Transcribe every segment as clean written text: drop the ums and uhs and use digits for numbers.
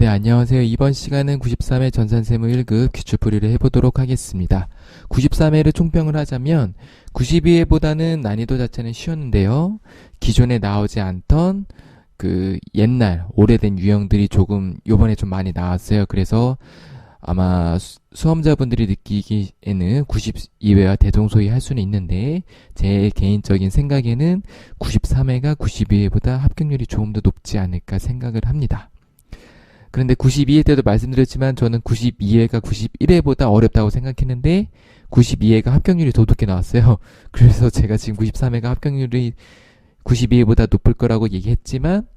네, 안녕하세요. 이번 시간은 93회 전산세무 1급 기출풀이를 해보도록 하겠습니다. 93회를 총평을 하자면 92회보다는 난이도 자체는 쉬웠는데요. 기존에 나오지 않던 그 옛날 오래된 유형들이 조금 요번에 좀 많이 나왔어요. 그래서 아마 수험자분들이 느끼기에는 92회와 대동소이 할 수는 있는데 제 개인적인 생각에는 93회가 92회보다 합격률이 조금 더 높지 않을까 생각을 합니다. 그런데 92회 때도 말씀드렸지만 저는 92회가 91회보다 어렵다고 생각했는데 92회가 합격률이 더 높게 나왔어요. 그래서 제가 지금 93회가 합격률이 92회보다 높을 거라고 얘기했지만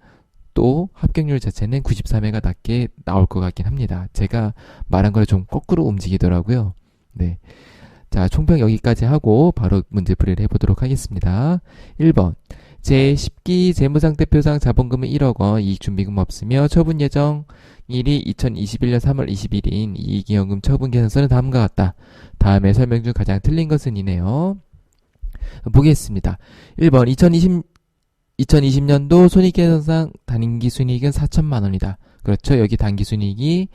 또 합격률 자체는 93회가 낮게 나올 것 같긴 합니다. 제가 말한 거를 좀 거꾸로 움직이더라고요. 네. 자, 총평 여기까지 하고 바로 문제풀이를 해보도록 하겠습니다. 1번. 제10기 재무상태표상 자본금은 1억 원, 이익준비금 없으며 처분 예정일이 2021년 3월 20일인 이익이익금 처분 계산서는 다음과 같다. 다음에 설명 중 가장 틀린 것은 이네요. 보겠습니다. 1번 2020년도 손익계산상 단기순이익은 4천만 원이다. 그렇죠. 여기 단기순이익이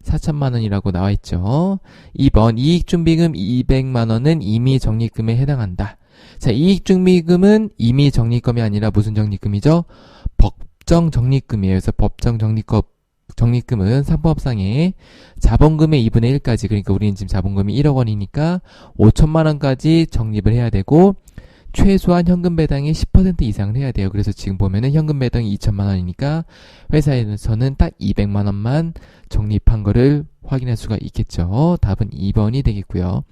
4천만 원이라고 나와있죠. 2번 이익준비금 200만 원은 이미 적립금에 해당한다. 자, 이익준비금은 이미 적립금이 아니라 무슨 적립금이죠? 법정 적립금이에요. 그래서 법정 적립금은 상법상에 자본금의 2분의 1까지, 그러니까 우리는 지금 자본금이 1억 원이니까 5천만 원까지 적립을 해야 되고 최소한 현금 배당의 10% 이상을 해야 돼요. 그래서 지금 보면은 현금 배당이 2천만 원이니까 회사에서는 딱 200만 원만 적립한 거를 확인할 수가 있겠죠. 답은 2번이 되겠고요.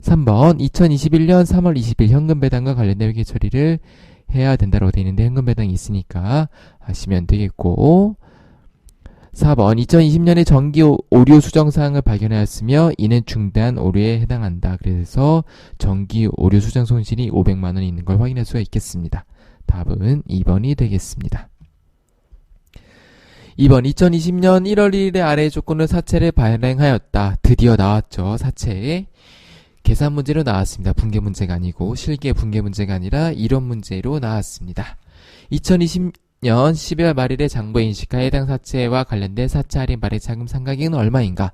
3번 2021년 3월 20일 현금 배당과 관련된 회계 처리를 해야 된다고 되어 있는데 현금 배당이 있으니까 하시면 되겠고, 4번 2020년에 정기 오류 수정사항을 발견하였으며 이는 중대한 오류에 해당한다. 그래서 정기 오류 수정 손실이 500만 원이 있는 걸 확인할 수가 있겠습니다. 답은 2번이 되겠습니다. 2번 2020년 1월 1일에 아래의 조건을 사채를 발행하였다. 드디어 나왔죠. 사채에 계산 문제로 나왔습니다. 분계 문제가 아니고 실계 분계 문제가 아니라 이론 문제로 나왔습니다. 2020년 12월 말일에 장부 인식하 해당 사채와 관련된 사채 할인 발행 차금 상각액은 얼마인가?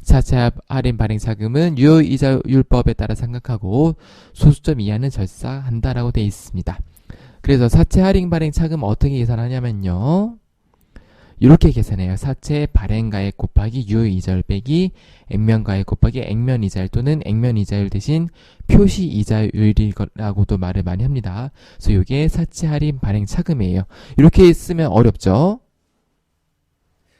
사채 할인 발행 차금은 유효이자율법에 따라 상각하고 소수점 이하는 절사한다라고 되어 있습니다. 그래서 사채 할인 발행 차금 어떻게 계산하냐면요. 이렇게 계산해요. 사채 발행가액 곱하기 유효이자율 빼기 액면가액 곱하기 액면이자율 또는 액면이자율 대신 표시이자율이라고도 말을 많이 합니다. 그래서 이게 사채 할인 발행 차금이에요. 이렇게 쓰면 어렵죠?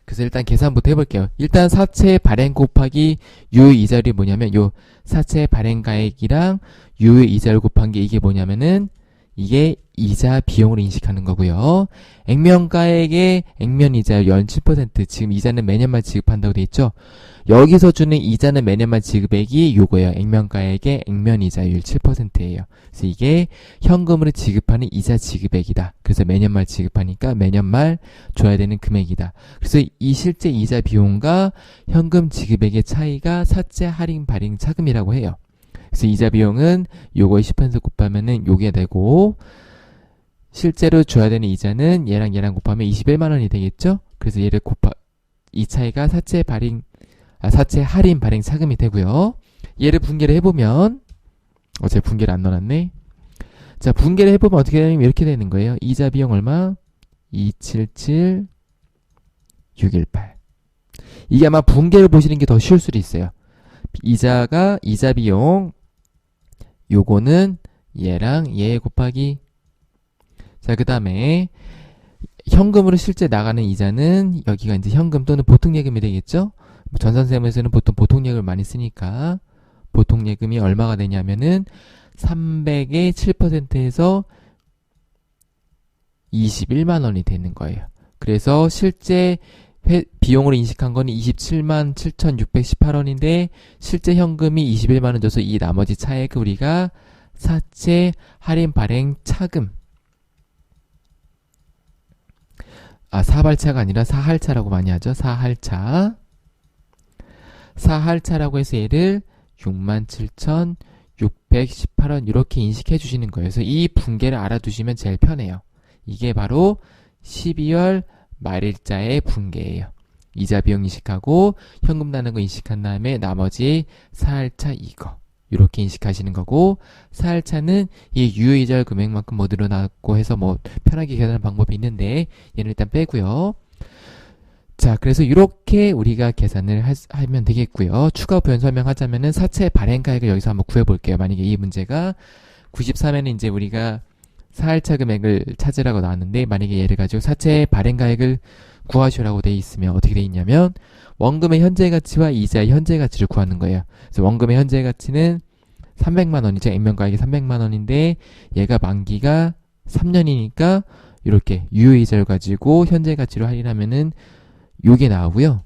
그래서 일단 계산부터 해볼게요. 일단 사채 발행 곱하기 유효이자율이 뭐냐면 요 사채 발행가액이랑 유효이자율 곱한 게 이게 뭐냐면은 이게 이자 비용으로 인식하는 거고요. 액면가액의 액면이자율 17%, 지금 이자는 매년만 지급한다고 돼 있죠. 여기서 주는 이자는 매년만 지급액이 요거예요. 액면가액의 액면이자율 7%예요. 그래서 이게 현금으로 지급하는 이자 지급액이다. 그래서 매년말 지급하니까 매년말 줘야 되는 금액이다. 그래서 이 실제 이자 비용과 현금 지급액의 차이가 사채 할인 발행 차금이라고 해요. 그래서 이자 비용은 요거에 10% 곱하면은 요게 되고 실제로 줘야 되는 이자는 얘랑 곱하면 21만 원이 되겠죠? 그래서 얘를 이 차이가 사채 할인 발행 차금이 되고요. 얘를 분계를 해보면 제가 분계를 안 넣어놨네. 자, 분계를 해보면 어떻게 되냐면 이렇게 되는 거예요. 이자 비용 얼마? 277618. 이게 아마 분계를 보시는 게 더 쉬울 수도 있어요. 이자 비용 요거는 얘랑 얘 곱하기, 자, 그 다음에 현금으로 실제 나가는 이자는 여기가 이제 현금 또는 보통예금이 되겠죠? 전산세무에서는 보통 보통예금을 많이 쓰니까 보통예금이 얼마가 되냐면은 300의 7%에서 21만 원이 되는 거예요. 그래서 실제 비용으로 인식한 거는 27만 7,618원인데 실제 현금이 21만 원 줘서 이 나머지 차액을 우리가 사채 할인 발행 차금, 사발차가 아니라 사할차라고 많이 하죠. 사할차라고 해서 얘를 67,618원 이렇게 인식해 주시는 거예요. 그래서 이 분계를 알아두시면 제일 편해요. 이게 바로 12월 말일자의 분계예요. 이자 비용 인식하고 현금 나는 거 인식한 다음에 나머지 사할차 이거 이렇게 인식하시는 거고, 사할차는 이 유효이자 금액만큼 뭐 늘어났고 해서 뭐 편하게 계산하는 방법이 있는데 얘는 일단 빼고요. 자, 그래서 이렇게 우리가 계산을 하면 되겠고요. 추가 부연 설명하자면은 사채 발행가액을 여기서 한번 구해볼게요. 만약에 이 문제가 93에는 이제 우리가 사할차 금액을 찾으라고 나왔는데, 만약에 얘를 가지고 사채 발행가액을 구하시라고 돼 있으면 어떻게 돼 있냐면 원금의 현재 가치와 이자의 현재 가치를 구하는 거예요. 그래서 원금의 현재 가치는 300만 원이죠. 액면가액이 300만 원인데 얘가 만기가 3년이니까 이렇게 유효이자를 가지고 현재 가치로 할인하면은 요게 나오고요.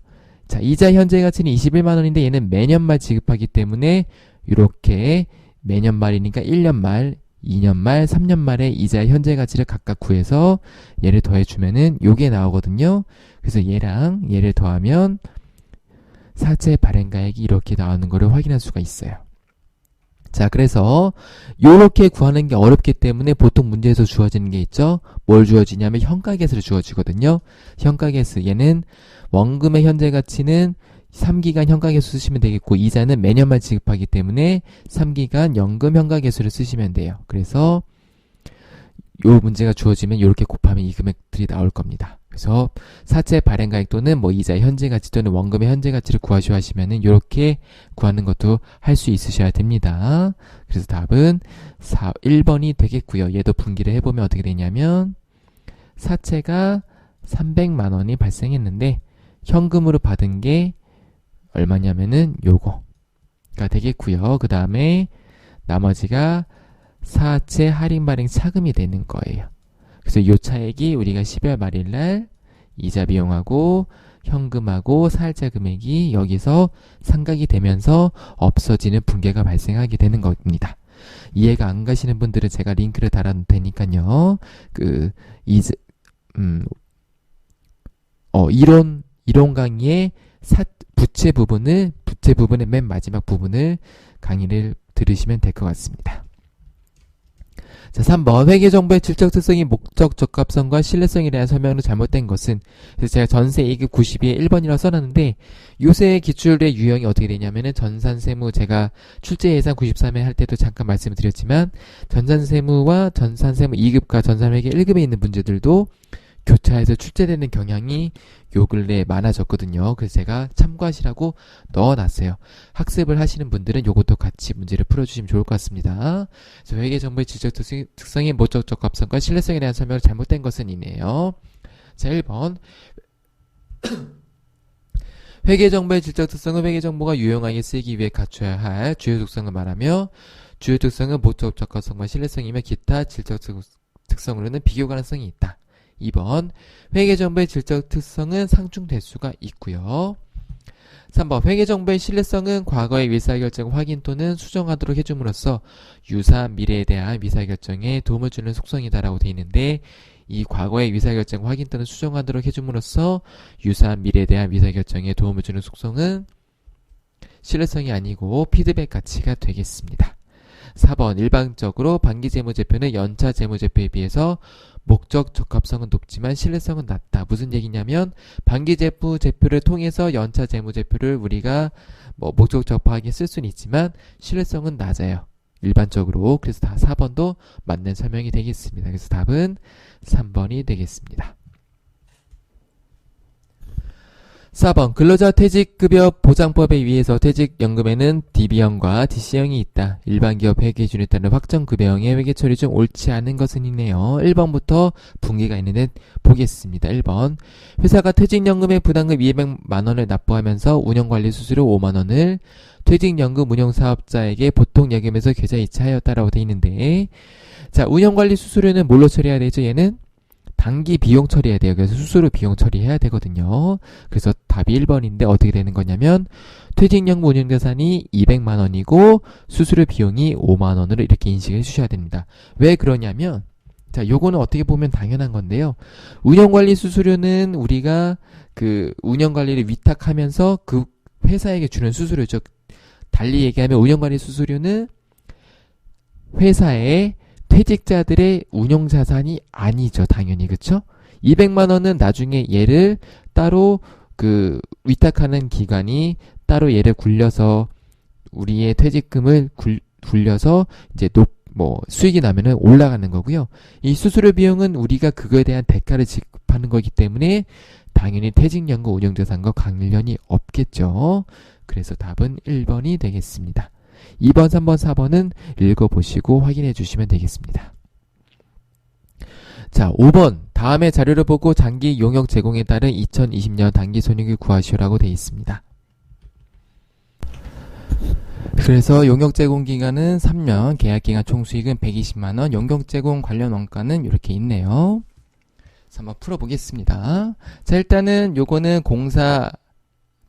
자, 이자 현재 가치는 21만 원인데 얘는 매년 말 지급하기 때문에 이렇게 매년 말이니까 1년 말, 2년 말, 3년 말에 이자의 현재 가치를 각각 구해서 얘를 더해주면은 요게 나오거든요. 그래서 얘랑 얘를 더하면 사채 발행가액이 이렇게 나오는 거를 확인할 수가 있어요. 자, 그래서 요렇게 구하는 게 어렵기 때문에 보통 문제에서 주어지는 게 있죠. 뭘 주어지냐면 현가계수를 주어지거든요. 현가계수, 얘는 원금의 현재 가치는 3기간 현가계수 쓰시면 되겠고, 이자는 매년만 지급하기 때문에 3기간 연금 현가계수를 쓰시면 돼요. 그래서 요 문제가 주어지면 이렇게 곱하면 이 금액들이 나올 겁니다. 그래서 사채 발행가액 또는 뭐 이자 현재 가치 또는 원금의 현재 가치를 구하시오 하시면은 이렇게 구하는 것도 할 수 있으셔야 됩니다. 그래서 답은 1번이 되겠고요. 얘도 분기를 해보면 어떻게 되냐면 사채가 300만 원이 발생했는데 현금으로 받은 게 얼마냐면은 요거가 되겠고요. 그 다음에 나머지가 사채 할인 발행 차금이 되는 거예요. 그래서 요 차액이 우리가 12월 말일날 이자 비용하고 현금하고 사할차 금액이 여기서 상각이 되면서 없어지는 분계가 발생하게 되는 겁니다. 이해가 안 가시는 분들은 제가 링크를 달아놓을 테니까요. 이론 강의의 부채 부분의 맨 마지막 부분을 강의를 들으시면 될 것 같습니다. 자, 3번 회계정보의 질적 특성이 목적 적합성과 신뢰성에 대한 설명으로 잘못된 것은, 그래서 제가 전세 2급 92에 1번이라고 써놨는데 요새 기출의 유형이 어떻게 되냐면은 전산세무, 제가 출제예산 93회 할 때도 잠깐 말씀을 드렸지만 전산세무와 전산세무 2급과 전산회계 1급에 있는 문제들도 교차해서 출제되는 경향이 요 근래에 많아졌거든요. 그래서 제가 참고하시라고 넣어놨어요. 학습을 하시는 분들은 요것도 같이 문제를 풀어주시면 좋을 것 같습니다. 그래서 회계정보의 질적 특성의 모적 적합성과 신뢰성에 대한 설명을 잘못된 것은 이네요. 자, 1번 회계정보의 질적 특성은 회계정보가 유용하게 쓰이기 위해 갖춰야 할 주요 특성을 말하며, 주요 특성은 모적 적합성과 신뢰성이며 기타 질적 특성으로는 비교 가능성이 있다. 2번 회계정보의 질적 특성은 상충될 수가 있고요. 3번 회계정보의 신뢰성은 과거의 의사결정 확인 또는 수정하도록 해줌으로써 유사한 미래에 대한 의사결정에 도움을 주는 속성이다라고 되어 있는데, 이 과거의 의사결정 확인 또는 수정하도록 해줌으로써 유사한 미래에 대한 의사결정에 도움을 주는 속성은 신뢰성이 아니고 피드백 가치가 되겠습니다. 4번 일반적으로 반기재무제표는 연차 재무제표에 비해서 목적 적합성은 높지만 신뢰성은 낮다. 무슨 얘기냐면 반기재무제표를 통해서 연차 재무제표를 우리가 뭐 목적 적합하게 쓸 수는 있지만 신뢰성은 낮아요. 일반적으로. 그래서 다 4번도 맞는 설명이 되겠습니다. 그래서 답은 3번이 되겠습니다. 4번 근로자 퇴직급여 보장법에 의해서 퇴직연금에는 DB형과 DC형이 있다. 일반기업 회계기준에 따른 확정급여형의 회계처리 중 옳지 않은 것은 있네요. 1번부터 분기가 있는데 보겠습니다. 1번 회사가 퇴직연금의 부담금 200만원을 납부하면서 운영관리 수수료 5만원을 퇴직연금 운영사업자에게 보통예금에서 계좌 이체하였다라고 되어 있는데, 자, 운영관리 수수료는 뭘로 처리해야 되죠? 얘는 단기 비용 처리해야 돼요. 그래서 수수료 비용 처리해야 되거든요. 그래서 답이 1번인데 어떻게 되는 거냐면 퇴직연금 운영자산이 200만원이고 수수료 비용이 5만원으로 이렇게 인식을 해주셔야 됩니다. 왜 그러냐면, 자, 요거는 어떻게 보면 당연한 건데요. 운영관리 수수료는 우리가 그 운영관리를 위탁하면서 그 회사에게 주는 수수료죠. 달리 얘기하면 운영관리 수수료는 회사의 퇴직자들의 운용자산이 아니죠. 당연히. 그쵸? 200만원은 나중에 얘를 따로 그 위탁하는 기관이 따로 얘를 굴려서 우리의 퇴직금을 굴려서 이제 수익이 나면은 올라가는 거고요. 이 수수료 비용은 우리가 그거에 대한 대가를 지급하는 거기 때문에 당연히 퇴직연금 운용자산과 관련이 없겠죠. 그래서 답은 1번이 되겠습니다. 2번, 3번, 4번은 읽어보시고 확인해 주시면 되겠습니다. 자, 5번. 다음의 자료를 보고 장기 용역 제공에 따른 2020년 단기 손익을 구하시오라고 되어 있습니다. 그래서 용역 제공 기간은 3년, 계약 기간 총 수익은 120만원, 용역 제공 관련 원가는 이렇게 있네요. 자, 한번 풀어보겠습니다. 자, 일단은 요거는 공사고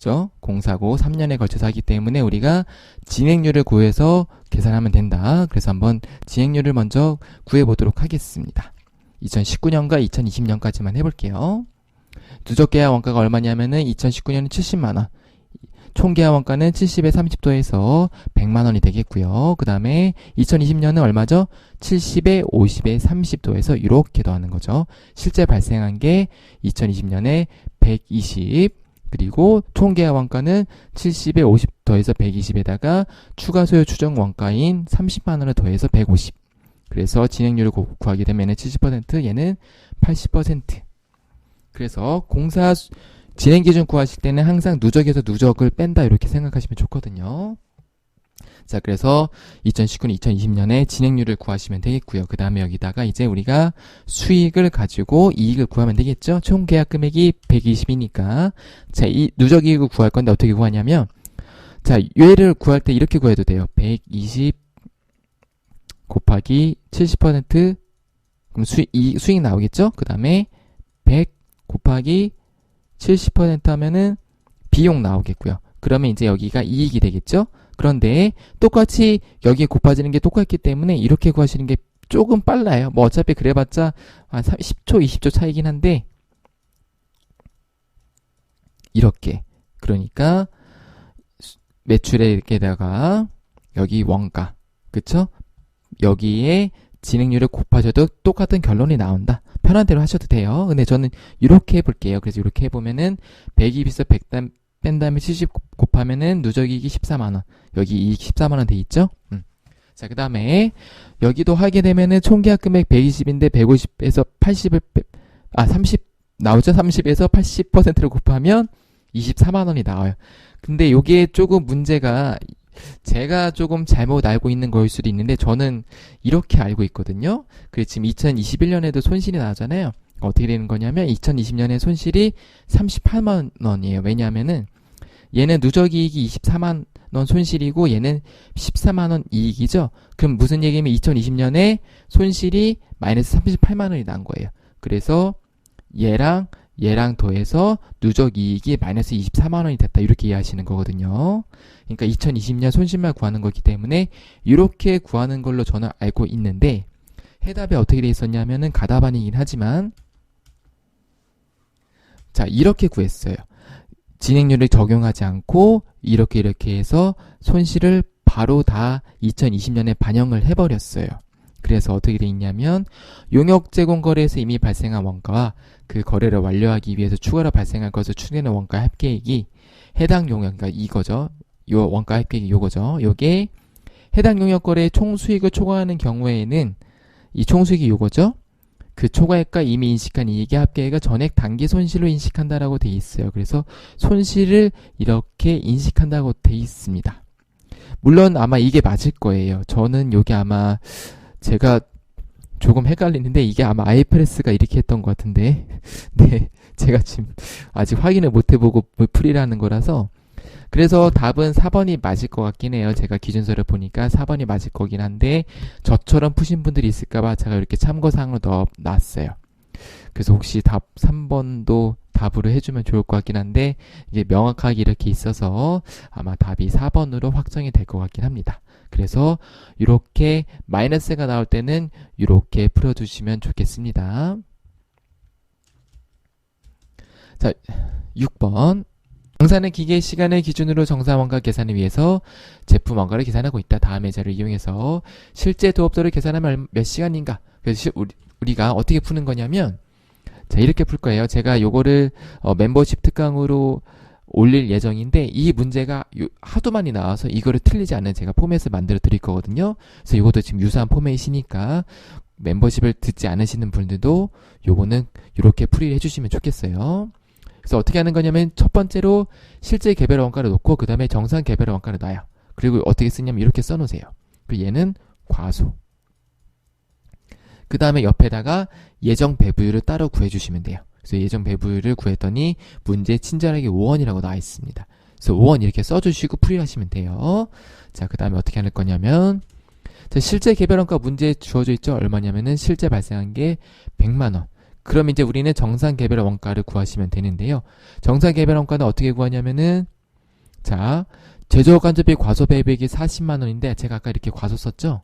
3년에 걸쳐서 하기 때문에 우리가 진행률을 구해서 계산하면 된다. 그래서 한번 진행률을 먼저 구해보도록 하겠습니다. 2019년과 2020년까지만 해볼게요. 누적 계약 원가가 얼마냐면은 2019년은 70만원, 총 계약 원가는 70에 30도에서 100만원이 되겠고요. 그 다음에 2020년은 얼마죠? 70에 50에 30도에서 이렇게 더하는 거죠. 실제 발생한 게 2020년에 120, 그리고 총 계약 원가는 70에 50 더해서 120에다가 추가 소요 추정 원가인 30만원을 더해서 150. 그래서 진행률을 구하게 되면 얘는 70%, 얘는 80%. 그래서 공사 진행 기준 구하실 때는 항상 누적에서 누적을 뺀다 이렇게 생각하시면 좋거든요. 자, 그래서 2019년, 2020년에 진행률을 구하시면 되겠고요. 그 다음에 여기다가 이제 우리가 수익을 가지고 이익을 구하면 되겠죠. 총 계약 금액이 120이니까 자, 이 누적 이익을 구할 건데 어떻게 구하냐면 자, 얘를 구할 때 이렇게 구해도 돼요. 120 곱하기 70% 그럼 수익 나오겠죠? 그 다음에 100 곱하기 70% 하면은 비용 나오겠고요. 그러면 이제 여기가 이익이 되겠죠? 그런데 똑같이 여기에 곱해지는 게 똑같기 때문에 이렇게 구하시는 게 조금 빨라요. 뭐 어차피 그래봤자 한 10초, 20초 차이긴 한데 이렇게 그러니까 매출액에다가 여기 원가 그쵸? 여기에 진행률을 곱하셔도 똑같은 결론이 나온다. 편한 대로 하셔도 돼요. 근데 저는 이렇게 해볼게요. 그래서 이렇게 해보면은 120에서 100 뺀 다음에 70 곱하면은 누적이익이 14만원. 여기 이익 14만원 돼 있죠? 자, 그 다음에 여기도 하게 되면은 총계약 금액 120인데 150에서 80을 30 나오죠? 30에서 80%를 곱하면 24만원이 나와요. 근데 요게 조금 문제가 제가 조금 잘못 알고 있는 거일 수도 있는데 저는 이렇게 알고 있거든요. 그래서 지금 2021년에도 손실이 나잖아요. 어떻게 되는 거냐면 2020년에 손실이 38만 원이에요. 왜냐하면은 얘는 누적이익이 24만 원 손실이고 얘는 14만 원 이익이죠. 그럼 무슨 얘기냐면 2020년에 손실이 마이너스 38만 원이 난 거예요. 그래서 얘랑 더해서 누적 이익이 마이너스 24만 원이 됐다. 이렇게 이해하시는 거거든요. 그러니까 2020년 손실만 구하는 거기 때문에 이렇게 구하는 걸로 저는 알고 있는데 해답이 어떻게 돼 있었냐면은 가다반이긴 하지만 자, 이렇게 구했어요. 진행률을 적용하지 않고 이렇게 해서 손실을 바로 다 2020년에 반영을 해버렸어요. 그래서 어떻게 돼 있냐면 용역 제공 거래에서 이미 발생한 원가와 그 거래를 완료하기 위해서 추가로 발생할 것을 추리는 원가 합계액이 해당 용역, 그러니까 이거죠. 요 원가 합계액이 요거죠. 요게 해당 용역 거래의 총 수익을 초과하는 경우에는 이 총 수익이 요거죠. 그 초과액과 이미 인식한 이익의 합계액을 전액 단기 손실로 인식한다라고 돼 있어요. 그래서 손실을 이렇게 인식한다고 돼 있습니다. 물론 아마 이게 맞을 거예요. 저는 요게 아마 제가 조금 헷갈리는데 이게 아마 아이프레스가 이렇게 했던 것 같은데 네, 제가 지금 아직 확인을 못 해보고 풀이라는 거라서 그래서 답은 4번이 맞을 것 같긴 해요. 제가 기준서를 보니까 4번이 맞을 거긴 한데 저처럼 푸신 분들이 있을까봐 제가 이렇게 참고사항으로 넣어놨어요. 그래서 혹시 답 3번도 답으로 해주면 좋을 것 같긴 한데 이게 명확하게 이렇게 있어서 아마 답이 4번으로 확정이 될 것 같긴 합니다. 그래서 이렇게 마이너스가 나올 때는 이렇게 풀어주시면 좋겠습니다. 자, 6번. 정사는 기계 시간을 기준으로 정사 원가 계산을 위해서 제품 원가를 계산하고 있다. 다음의 자료를 이용해서 실제 도업도를 계산하면 몇 시간인가? 그래서 우리가 어떻게 푸는 거냐면 자, 이렇게 풀 거예요. 제가 요거를 멤버십 특강으로 올릴 예정인데 이 문제가 하도 많이 나와서 이거를 틀리지 않는 제가 포맷을 만들어 드릴 거거든요. 그래서 이것도 지금 유사한 포맷이니까 멤버십을 듣지 않으시는 분들도 요거는 이렇게 풀이를 해주시면 좋겠어요. 그래서 어떻게 하는 거냐면 첫 번째로 실제 개별 원가를 놓고 그 다음에 정상 개별 원가를 놔요. 그리고 어떻게 쓰냐면 이렇게 써놓으세요. 그리고 얘는 과소. 그 다음에 옆에다가 예정 배분율을 따로 구해주시면 돼요. 그래서 예정 배분율을 구했더니 문제에 친절하게 5원이라고 나와 있습니다. 그래서 5원 이렇게 써주시고 풀이를 하시면 돼요. 자, 그 다음에 어떻게 할 거냐면 자, 실제 개별원가 문제에 주어져 있죠. 얼마냐면은 실제 발생한 게 100만원. 그럼 이제 우리는 정상 개별 원가를 구하시면 되는데요. 정상 개별 원가는 어떻게 구하냐면은 자, 제조 간접비 과소 배분액이 40만원인데 제가 아까 이렇게 과소 썼죠.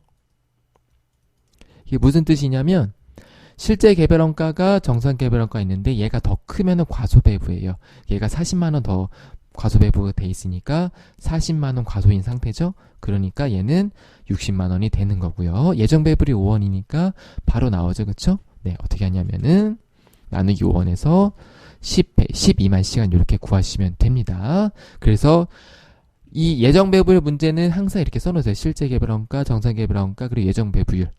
이게 무슨 뜻이냐면 실제 개별 원가가 정상 개별 원가 있는데 얘가 더 크면은 과소 배분이에요. 얘가 40만원 더 과소 배분가 돼 있으니까 40만원 과소인 상태죠. 그러니까 얘는 60만원이 되는 거고요. 예정 배분이 5원이니까 바로 나오죠. 그쵸? 네, 어떻게 하냐면은 나누기 5원에서 12만 시간 이렇게 구하시면 됩니다. 그래서 이 예정 배분율 문제는 항상 이렇게 써놓으세요. 실제 개별 원가, 정상 개별 원가, 그리고 예정 배분율.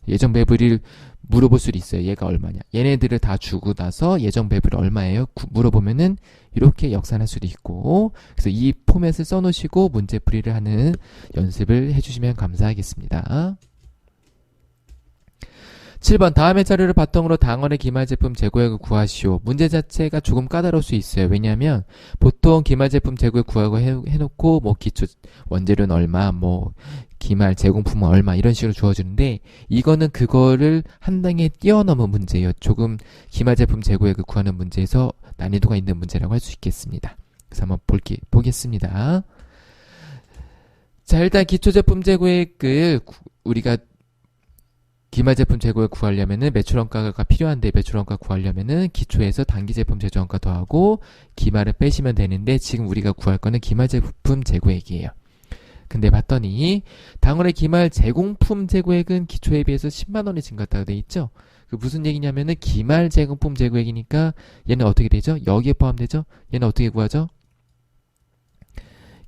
예정 배분율 물어볼 수도 있어요. 얘가 얼마냐. 얘네들을 다 주고 나서 예정 배분율 얼마예요? 물어보면은 이렇게 역산할 수도 있고. 그래서 이 포맷을 써놓으시고 문제풀이를 하는 연습을 해주시면 감사하겠습니다. 7번 다음의 자료를 바탕으로 당원의 기말제품 재고액을 구하시오. 문제 자체가 조금 까다로울 수 있어요. 왜냐하면 보통 기말제품 재고액 구하고 해놓고 뭐 기초 원재료는 얼마, 뭐 기말 제공품은 얼마 이런 식으로 주어주는데 이거는 그거를 한 단계 뛰어넘은 문제예요. 조금 기말제품 재고액을 구하는 문제에서 난이도가 있는 문제라고 할 수 있겠습니다. 그래서 한번 보겠습니다. 자, 일단 기초제품 재고액을 우리가 기말제품 재고액 구하려면은 매출원가가 필요한데 매출원가 구하려면은 기초에서 단기제품 제조원가 더하고 기말을 빼시면 되는데 지금 우리가 구할 거는 기말제품 재고액이에요. 근데 봤더니 당월의 기말 제공품 재고액은 기초에 비해서 10만원이 증가했다고 돼 있죠. 그 무슨 얘기냐면은 기말 제공품 재고액이니까 얘는 어떻게 되죠? 여기에 포함되죠? 얘는 어떻게 구하죠?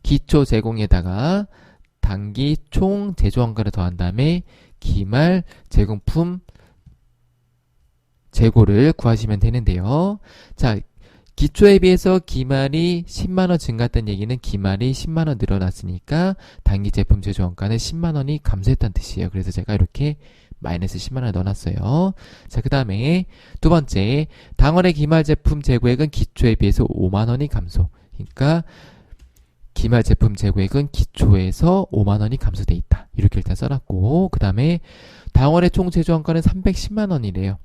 기초 제공에다가 단기 총 제조원가를 더한 다음에 기말 제공품 재고를 구하시면 되는데요. 자, 기초에 비해서 기말이 10만원 증가했다는 얘기는 기말이 10만원 늘어났으니까 단기 제품 제조 원가는 10만원이 감소했다는 뜻이에요. 그래서 제가 이렇게 마이너스 10만원을 넣어놨어요. 자, 그 다음에 두 번째, 당월의 기말 제품 재고액은 기초에 비해서 5만원이 감소. 그러니까 기말 제품 재고액은 기초에서 5만원이 감소돼 있다. 이렇게 일단 써놨고, 그 다음에 당월의 총 제조원가는 310만원이래요.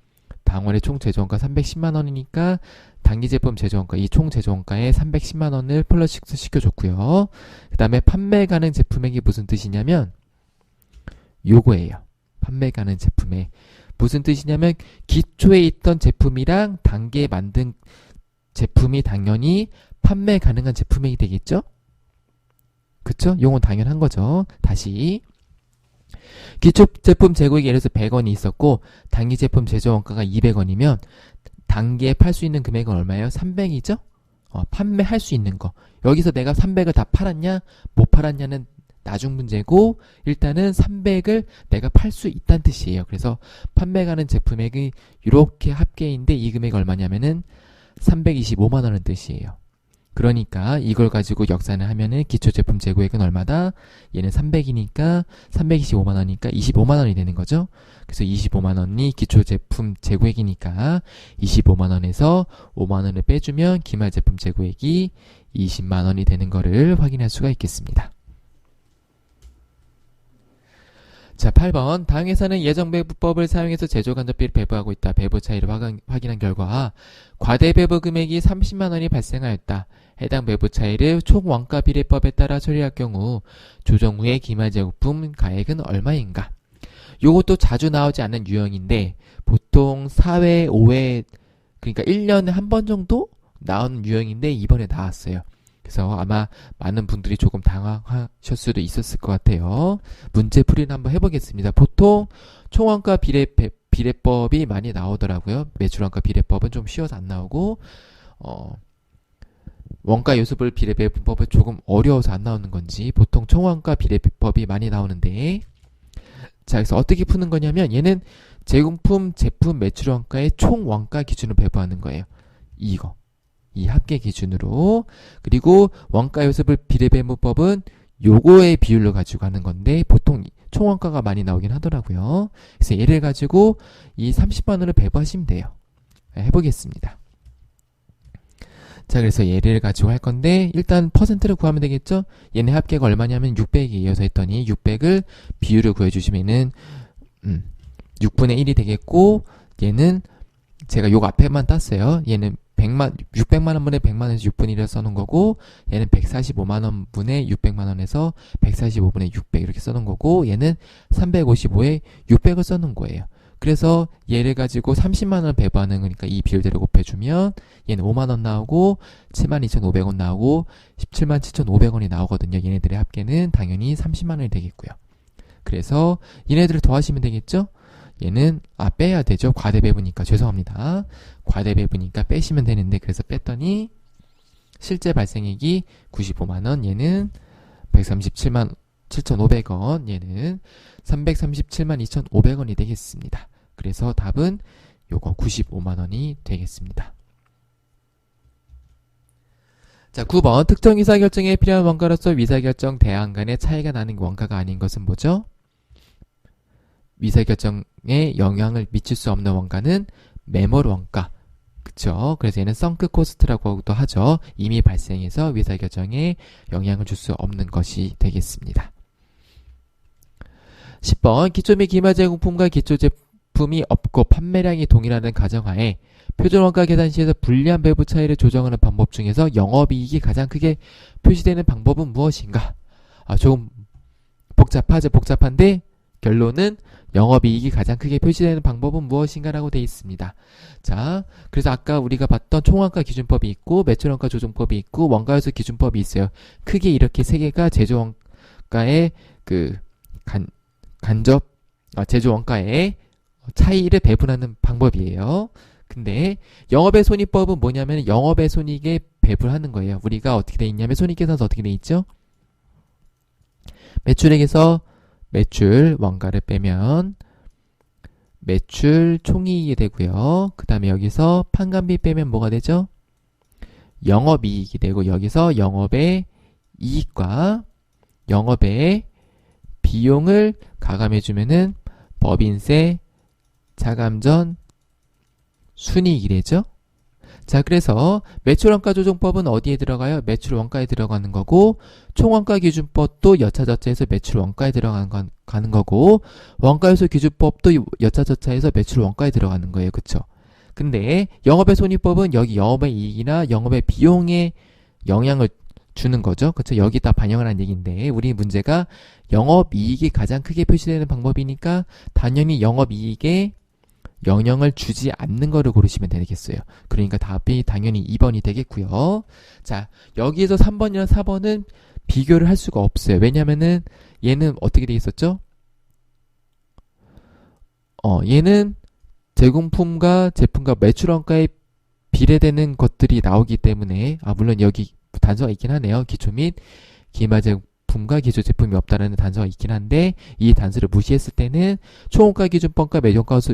당월의 총 제조원가 310만원이니까 단기 제품 제조원가, 이 총 제조원가에 310만원을 플러스 시켜줬고요. 그 다음에 판매 가능 제품액이 무슨 뜻이냐면 요거예요. 판매 가능 제품액. 무슨 뜻이냐면 기초에 있던 제품이랑 단기에 만든 제품이 당연히 판매 가능한 제품액이 되겠죠? 그쵸? 요건 당연한 거죠. 다시 기초 제품 재고액이 예를 들어서 100원이 있었고 단기 제품 제조 원가가 200원이면 단기에 팔 수 있는 금액은 얼마예요? 300이죠? 판매할 수 있는 거. 여기서 내가 300을 다 팔았냐 못 팔았냐는 나중 문제고 일단은 300을 내가 팔 수 있다는 뜻이에요. 그래서 판매 가는 제품액이 이렇게 합계인데 이 금액이 얼마냐면은 325만원은 뜻이에요. 그러니까 이걸 가지고 역산을 하면은 기초제품 재고액은 얼마다? 얘는 300이니까 325만원이니까 25만원이 되는 거죠. 그래서 25만원이 기초제품 재고액이니까 25만원에서 5만원을 빼주면 기말제품 재고액이 20만원이 되는 거를 확인할 수가 있겠습니다. 자, 8번. 다음 회사는 예정배부법을 사용해서 제조간접비를 배부하고 있다. 배부 차이를 확인한 결과 과대 배부 금액이 30만원이 발생하였다. 해당 배부 차이를 총 원가 비례법에 따라 처리할 경우 조정 후에 기말제공품 가액은 얼마인가? 요것도 자주 나오지 않는 유형인데 보통 4회, 5회 그러니까 1년에 한 번 정도 나오는 유형인데 이번에 나왔어요. 그래서 아마 많은 분들이 조금 당황하실 수도 있었을 것 같아요. 문제풀이는 한번 해보겠습니다. 보통 총원가 비례법이 많이 나오더라고요. 매출원가 비례법은 좀 쉬워서 안 나오고 원가 요소별 비례 배분법은 조금 어려워서 안 나오는 건지 보통 총원가 비례법이 많이 나오는데, 자, 그래서 어떻게 푸는 거냐면 얘는 제공품 제품 매출원가의 총원가 기준으로 배분하는 거예요. 이거 이 합계 기준으로. 그리고 원가 요소별 비례 배분법은 요거의 비율로 가지고 하는 건데 보통 총원가가 많이 나오긴 하더라고요. 그래서 얘를 가지고 이 30만원을 배분하시면 돼요. 해보겠습니다. 자, 그래서 얘를 가지고 할 건데 일단 퍼센트를 구하면 되겠죠. 얘네 합계가 얼마냐면 600이에요. 서 했더니 600을 비율을 구해주시면은 6분의 1이 되겠고, 얘는 제가 요거 앞에만 땄어요. 얘는 600만원분의 100만원에서 6분의 1을 써놓은 거고, 얘는 145만원분의 600만원에서 145분의 600 이렇게 써놓은 거고, 얘는 355에 600을 써놓은 거예요. 그래서 얘를 가지고 30만원 배분하는 거니까 이 비율대로 곱해주면 얘는 5만원 나오고 72,500원 나오고 177,500원이 나오거든요. 얘네들의 합계는 당연히 30만원이 되겠고요. 그래서 얘네들을 더하시면 되겠죠? 얘는 빼야 되죠. 과대배분이니까. 죄송합니다. 과대배분이니까 빼시면 되는데, 그래서 뺐더니 실제 발생액이 95만원, 얘는 137만 7,500원, 얘는 337만 2,500원이 되겠습니다. 그래서 답은 요거 95만원이 되겠습니다. 자, 9번 특정 의사결정에 필요한 원가로서 의사결정 대안 간의 차이가 나는 원가가 아닌 것은 뭐죠? 의사결정에 영향을 미칠 수 없는 원가는 매몰 원가. 그쵸? 그래서 얘는 썬크 코스트라고도 하죠. 이미 발생해서 의사결정에 영향을 줄 수 없는 것이 되겠습니다. 10번 기초 및 기말 제공품과 기초 제품이 없고 판매량이 동일하는 가정하에 표준원가 계산시에서 불리한 배분 차이를 조정하는 방법 중에서 영업이익이 가장 크게 표시되는 방법은 무엇인가? 조금 복잡한데 결론은 영업이익이 가장 크게 표시되는 방법은 무엇인가 라고 되어 있습니다. 자, 그래서 아까 우리가 봤던 총원가 기준법이 있고 매출원가 조정법이 있고 원가요소 기준법이 있어요. 크게 이렇게 세 개가 제조원가의 제조원가의 차이를 배분하는 방법이에요. 근데 영업의 손익법은 뭐냐면 영업의 손익에 배분하는 거예요. 우리가 어떻게 돼 있냐면 손익계산서 어떻게 돼 있죠? 매출액에서 매출 원가를 빼면 매출 총이익이 되고요. 그 다음에 여기서 판관비 빼면 뭐가 되죠? 영업이익이 되고, 여기서 영업의 이익과 영업의 비용을 가감해주면은 법인세, 자감전, 순이익이 되죠. 자, 그래서 매출원가 조정법은 어디에 들어가요? 매출원가에 들어가는 거고, 총원가 기준법도 여차저차해서 매출원가에 들어가는 거고, 원가요소 기준법도 여차저차해서 매출원가에 들어가는 거예요. 그쵸? 근데 영업의 손익법은 여기 영업의 이익이나 영업의 비용에 영향을 주는 거죠. 그쵸? 여기다 반영을 한 얘기인데, 우리 문제가 영업이익이 가장 크게 표시되는 방법이니까 당연히 영업이익에 영향을 주지 않는 거를 고르시면 되겠어요. 그러니까 답이 당연히 2번이 되겠고요. 자, 여기에서 3번이랑 4번은 비교를 할 수가 없어요. 왜냐면은 얘는 어떻게 돼 있었죠? 얘는 제공품과 제품과 매출원가에 비례되는 것들이 나오기 때문에, 물론 여기 단서가 있긴 하네요. 기초 및 기말 제품과 기초 제품이 없다라는 단서가 있긴 한데, 이 단서를 무시했을 때는 총원가 기준법과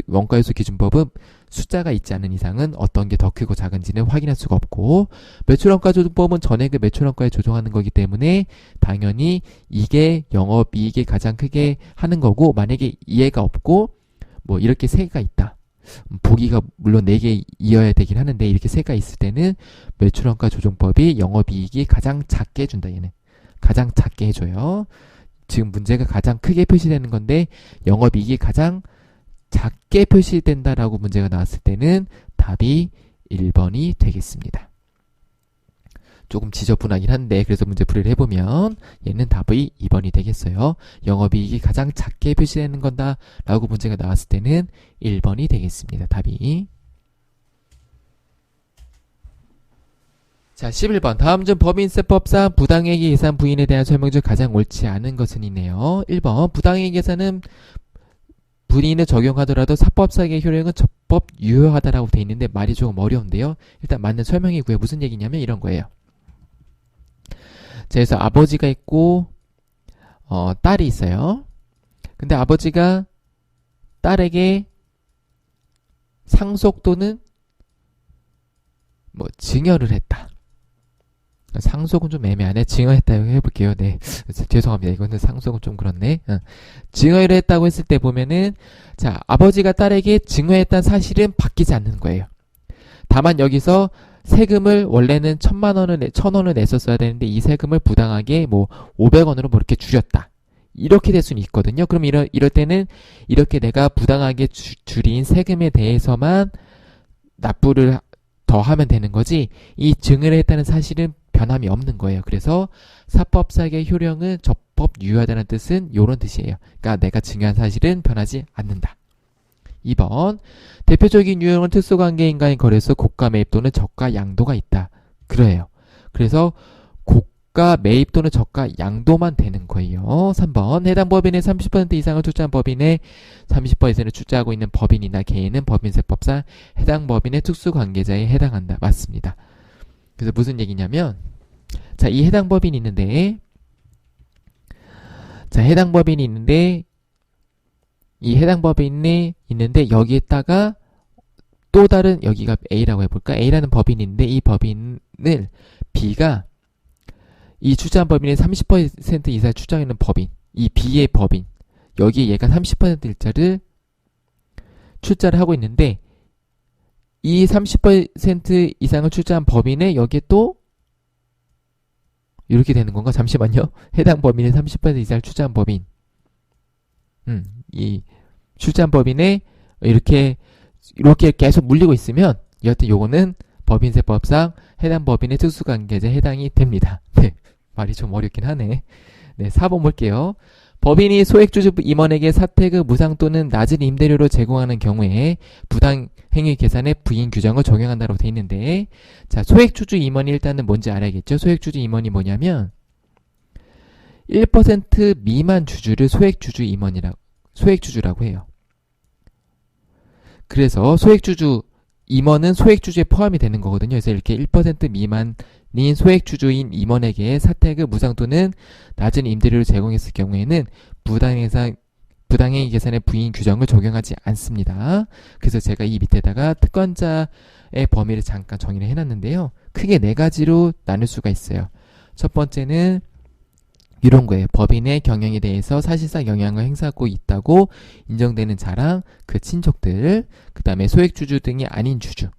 원가요소 기준법은 숫자가 있지 않은 이상은 어떤 게 더 크고 작은지는 확인할 수가 없고, 매출원가 조정법은 전액을 매출원가에 조정하는 거기 때문에 당연히 이게 영업이익이 가장 크게 하는 거고, 만약에 이해가 없고 뭐 이렇게 세 개가 있다, 보기가 물론 4개 이어야 되긴 하는데 이렇게 세 개가 있을 때는 매출원가 조정법이 영업이익이 가장 작게 해준다. 얘는 가장 작게 해줘요. 지금 문제가 가장 크게 표시되는 건데 영업이익이 가장 작게 표시된다라고 문제가 나왔을 때는 답이 1번이 되겠습니다. 조금 지저분하긴 한데 그래서 문제 풀이를 해보면 얘는 답이 2번이 되겠어요. 영업이익이 가장 작게 표시되는 건다 라고 문제가 나왔을 때는 1번이 되겠습니다. 답이. 자, 11번. 다음 중 법인세법상 부당이익 계산 부인에 대한 설명 중 가장 옳지 않은 것은 이네요. 1번. 부당이익 계산은 분인을 적용하더라도 사법사기의 효력은 적법 유효하다라고 돼 있는데 말이 조금 어려운데요. 일단 맞는 설명이고요. 무슨 얘기냐면 이런 거예요. 자, 그래서 아버지가 있고 딸이 있어요. 근데 아버지가 딸에게 상속 또는 증여를 했다. 상속은 좀 애매하네. 증여했다 해볼게요. 네, 죄송합니다. 이거는 상속은 좀 그렇네. 증여를 했다고 했을 때 보면은, 자, 아버지가 딸에게 증여했다는 사실은 바뀌지 않는 거예요. 다만 여기서 세금을 원래는 1,000원을 냈었어야 되는데 이 세금을 부당하게 500원으로 이렇게 줄였다. 이렇게 될 수는 있거든요. 그럼 이럴 때는 이렇게 내가 부당하게 줄인 세금에 대해서만 납부를 더 하면 되는 거지, 이 증여를 했다는 사실은 변함이 없는 거예요. 그래서 사법사기의 효력은 적법 유효하다는 뜻은 이런 뜻이에요. 그러니까 내가 증여한 사실은 변하지 않는다. 2번, 대표적인 유형은 특수관계인간의 거래소 고가 매입 또는 저가 양도가 있다. 그래요. 그래서 고가 매입 또는 저가 양도만 되는 거예요. 3번, 해당 법인의 30% 이상을 투자한 법인의 30% 이상을 투자하고 있는 법인이나 개인은 법인세법상 해당 법인의 특수관계자에 해당한다. 맞습니다. 그래서 무슨 얘기냐면, 자, 이 해당 법인이 있는데, 이 해당 법인이 있는데 여기에다가 또 다른, 여기가 A라고 해볼까? A라는 법인이 있는데 이 법인을 B가 이 출자한 법인의 30% 이상 출자하는 법인, 이 B의 법인, 여기에 얘가 30% 일자를 출자를 하고 있는데 이 30% 이상을 출자한 법인에 여기에 또 이렇게 되는 건가? 잠시만요. 해당 법인의 30% 이상을 출자한 법인, 이 출자한 법인에 이렇게 계속 물리고 있으면 여하튼 요거는 법인세법상 해당 법인의 특수관계자에 해당이 됩니다. 네, 말이 좀 어렵긴 하네. 네, 4번 볼게요. 법인이 소액주주 임원에게 사택의 무상 또는 낮은 임대료로 제공하는 경우에 부당행위 계산의 부인 규정을 적용한다고 돼 있는데, 자, 소액주주 임원이 일단은 뭔지 알아야겠죠? 소액주주 임원이 뭐냐면 1% 미만 주주를 소액주주라고 해요. 그래서 소액주주 임원은 소액주주에 포함이 되는 거거든요. 그래서 이렇게 1% 미만인 소액주주인 임원에게 사택의 무상 또는 낮은 임대료를 제공했을 경우에는 부당행위 계산의 부인 규정을 적용하지 않습니다. 그래서 제가 이 밑에다가 특권자의 범위를 잠깐 정의를 해놨는데요. 크게 4가지로 나눌 수가 있어요. 첫 번째는 이런 거예요. 법인의 경영에 대해서 사실상 영향을 행사하고 있다고 인정되는 자랑, 그 친족들, 그 다음에 소액주주 등이 아닌 주주,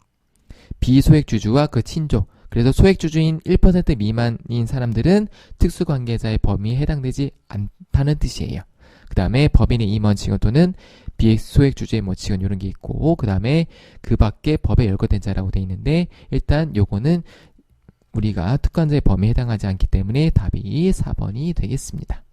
비소액주주와 그 친족. 그래서 소액주주인 1% 미만인 사람들은 특수관계자의 범위에 해당되지 않다는 뜻이에요. 그 다음에 법인의 임원 직원 또는 비소액주주의 직원 이런 게 있고, 그 다음에 그 밖에 법에 열거된 자라고 돼 있는데, 일단 요거는 우리가 특권자의 범위에 해당하지 않기 때문에 답이 4번이 되겠습니다.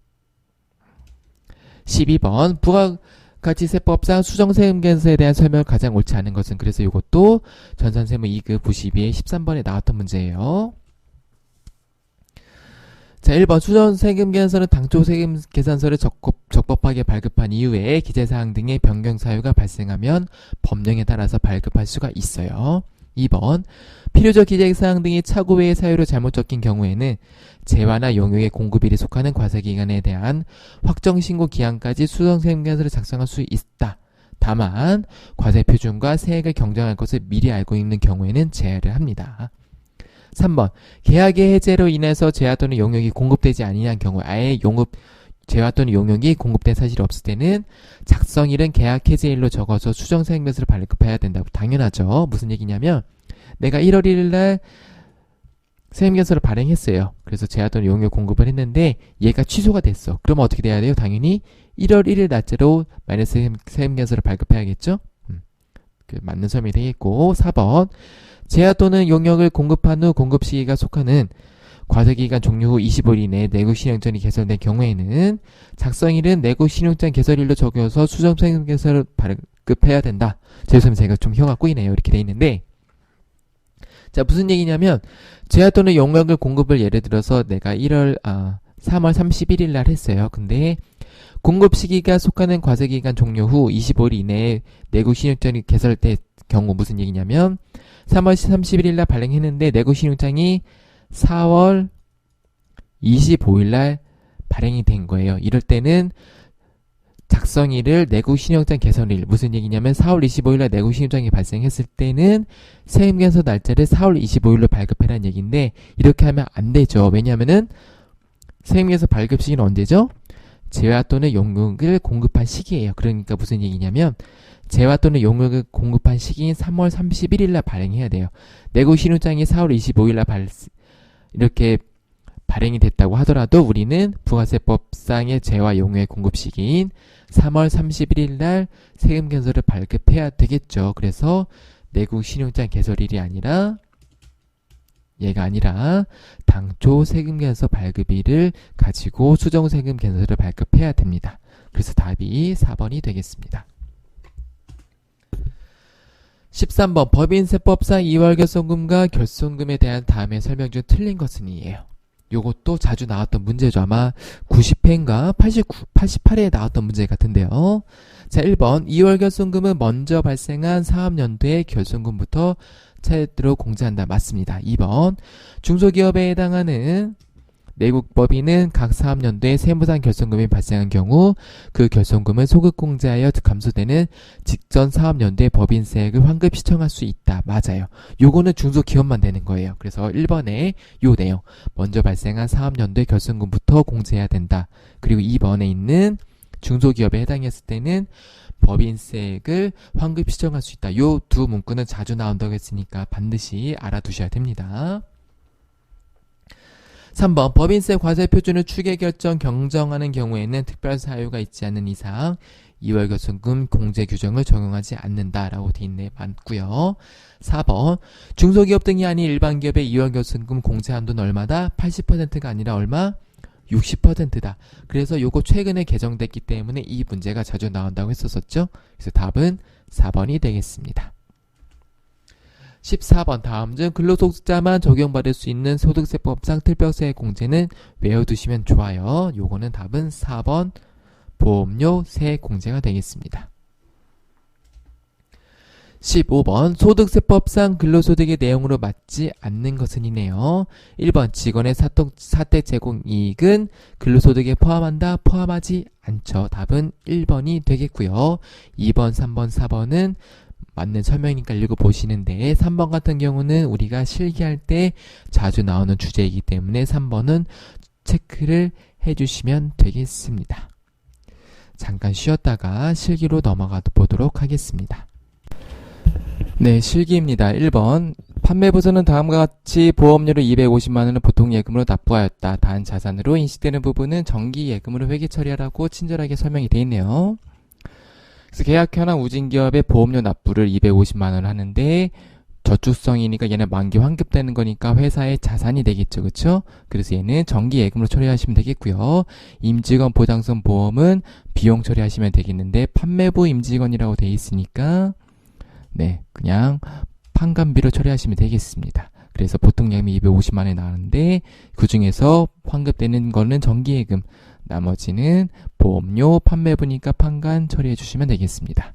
12번, 부가가치세법상 수정세금계산서에 대한 설명을 가장 옳지 않은 것은, 그래서 이것도 전산세무 2급 92에 13번에 나왔던 문제예요. 자, 1번, 수정세금계산서는 당초 세금계산서를 적법하게 발급한 이후에 기재사항 등의 변경 사유가 발생하면 법령에 따라서 발급할 수가 있어요. 2번, 필요적 기재사항 등이 착오 외의 사유로 잘못 적힌 경우에는 재화나 용역의 공급일에 속하는 과세기간에 대한 확정신고 기한까지 수정세금계산서를 작성할 수 있다. 다만 과세표준과 세액을 경정할 것을 미리 알고 있는 경우에는 제외를 합니다. 3번, 계약의 해제로 인해서 재화 또는 용역이 공급되지 아니한 경우, 아예 재화 또는 용역이 공급된 사실이 없을 때는 작성일은 계약 해제일로 적어서 수정세금계산서를 발급해야 된다고. 당연하죠. 무슨 얘기냐면 내가 1월 1일 날 세금계산서를 발행했어요. 그래서 재화 또는 용역 공급을 했는데 얘가 취소가 됐어. 그러면 어떻게 돼야 돼요? 당연히 1월 1일 날짜로 마이너스 세금계산서를 발급해야겠죠? 맞는 설명이 되겠고. 4번, 재화 또는 용역을 공급한 후 공급 시기가 속하는 과세기간 종료 후 25일 이내에 내국신용장이 개설된 경우에는 작성일은 내국신용장 개설일로 적어서 수정세금계산서를 발급해야 된다. 죄송합니다. 제가 좀 혀가 꼬이네요. 이렇게 돼 있는데, 자, 무슨 얘기냐면 재화 또는 용역을 공급을 예를 들어서 내가 3월 31일 날 했어요. 근데 공급 시기가 속하는 과세기간 종료 후 25일 이내에 내국 신용장이 개설될 경우 무슨 얘기냐면 3월 31일 날 발행했는데 내국 신용장이 4월 25일 날 발행이 된 거예요. 이럴 때는 작성일을 내국 신용장 개설일, 무슨 얘기냐면 4월 25일 날 내국 신용장이 발생했을 때는 세금 개설 날짜를 4월 25일로 발급해라는 얘기인데 이렇게 하면 안 되죠. 왜냐하면은 세금 개설 발급 시기는 언제죠? 재화 또는 용역을 공급한 시기예요. 그러니까 무슨 얘기냐면 재화 또는 용역을 공급한 시기인 3월 31일 날 발행해야 돼요. 내국 신용장이 4월 25일 날 이렇게 발행이 됐다고 하더라도 우리는 부가세법상의 재화 용역의 공급 시기인 3월 31일 날 세금 견서를 발급해야 되겠죠. 그래서 내국 신용장 개설일이 아니라 얘가 아니라 당초 세금 견서 발급일을 가지고 수정 세금 견서를 발급해야 됩니다. 그래서 답이 4번이 되겠습니다. 13번 법인세법상 2월 결손금과 결손금에 대한 다음에 설명 중 틀린 것은 이에요. 요것도 자주 나왔던 문제죠. 아마 90회인가 88회에 나왔던 문제 같은데요. 자, 1번 2월 결손금은 먼저 발생한 사업연도의 결손금부터 차례대로 공제한다. 맞습니다. 2번 중소기업에 해당하는 내국 법인은 각 사업연도에 세무상 결손금이 발생한 경우 그 결손금을 소급공제하여 감소되는 직전 사업연도에 법인세액을 환급 시청할 수 있다. 맞아요. 요거는 중소기업만 되는 거예요. 그래서 1번에 요 내용 먼저 발생한 사업연도의 결손금부터 공제해야 된다. 그리고 2번에 있는 중소기업에 해당했을 때는 법인세액을 환급 시청할 수 있다. 요 두 문구는 자주 나온다고 했으니까 반드시 알아두셔야 됩니다. 3번 법인세 과세 표준을 추계 결정 경정하는 경우에는 특별 사유가 있지 않는 이상 2월 결손금 공제 규정을 적용하지 않는다라고 돼 있네. 맞고요. 4번 중소기업 등이 아닌 일반 기업의 2월 결손금 공제 한도는 얼마다? 80%가 아니라 얼마? 60%다. 그래서 요거 최근에 개정됐기 때문에 이 문제가 자주 나온다고 했었었죠. 그래서 답은 4번이 되겠습니다. 14번 다음 중 근로소득자만 적용받을 수 있는 소득세법상 특별세 공제는 외워두시면 좋아요. 요거는 답은 4번 보험료 세액 공제가 되겠습니다. 15번 소득세법상 근로소득의 내용으로 맞지 않는 것은 이네요. 1번 직원의 사택 제공 이익은 근로소득에 포함한다? 포함하지 않죠. 답은 1번이 되겠고요. 2번, 3번, 4번은 맞는 설명이니까 읽어보시는데 3번 같은 경우는 우리가 실기할 때 자주 나오는 주제이기 때문에 3번은 체크를 해주시면 되겠습니다. 잠깐 쉬었다가 실기로 넘어가 보도록 하겠습니다. 네, 실기입니다. 1번 판매부서는 다음과 같이 보험료를 250만원을 보통 예금으로 납부하였다. 단 자산으로 인식되는 부분은 정기 예금으로 회계 처리하라고 친절하게 설명이 되어 있네요. 그래서 계약 현황 우진기업의 보험료 납부를 250만원을 하는데 저축성이니까 얘는 만기 환급되는 거니까 회사의 자산이 되겠죠. 그쵸? 그래서 얘는 정기 예금으로 처리하시면 되겠고요. 임직원 보장성 보험은 비용 처리하시면 되겠는데 판매부 임직원이라고 되어 있으니까 네, 그냥 판관비로 처리하시면 되겠습니다. 그래서 보통 예금이 250만원이 나오는데 그 중에서 환급되는 거는 정기예금, 나머지는 보험료, 판매부니까 판관 처리해 주시면 되겠습니다.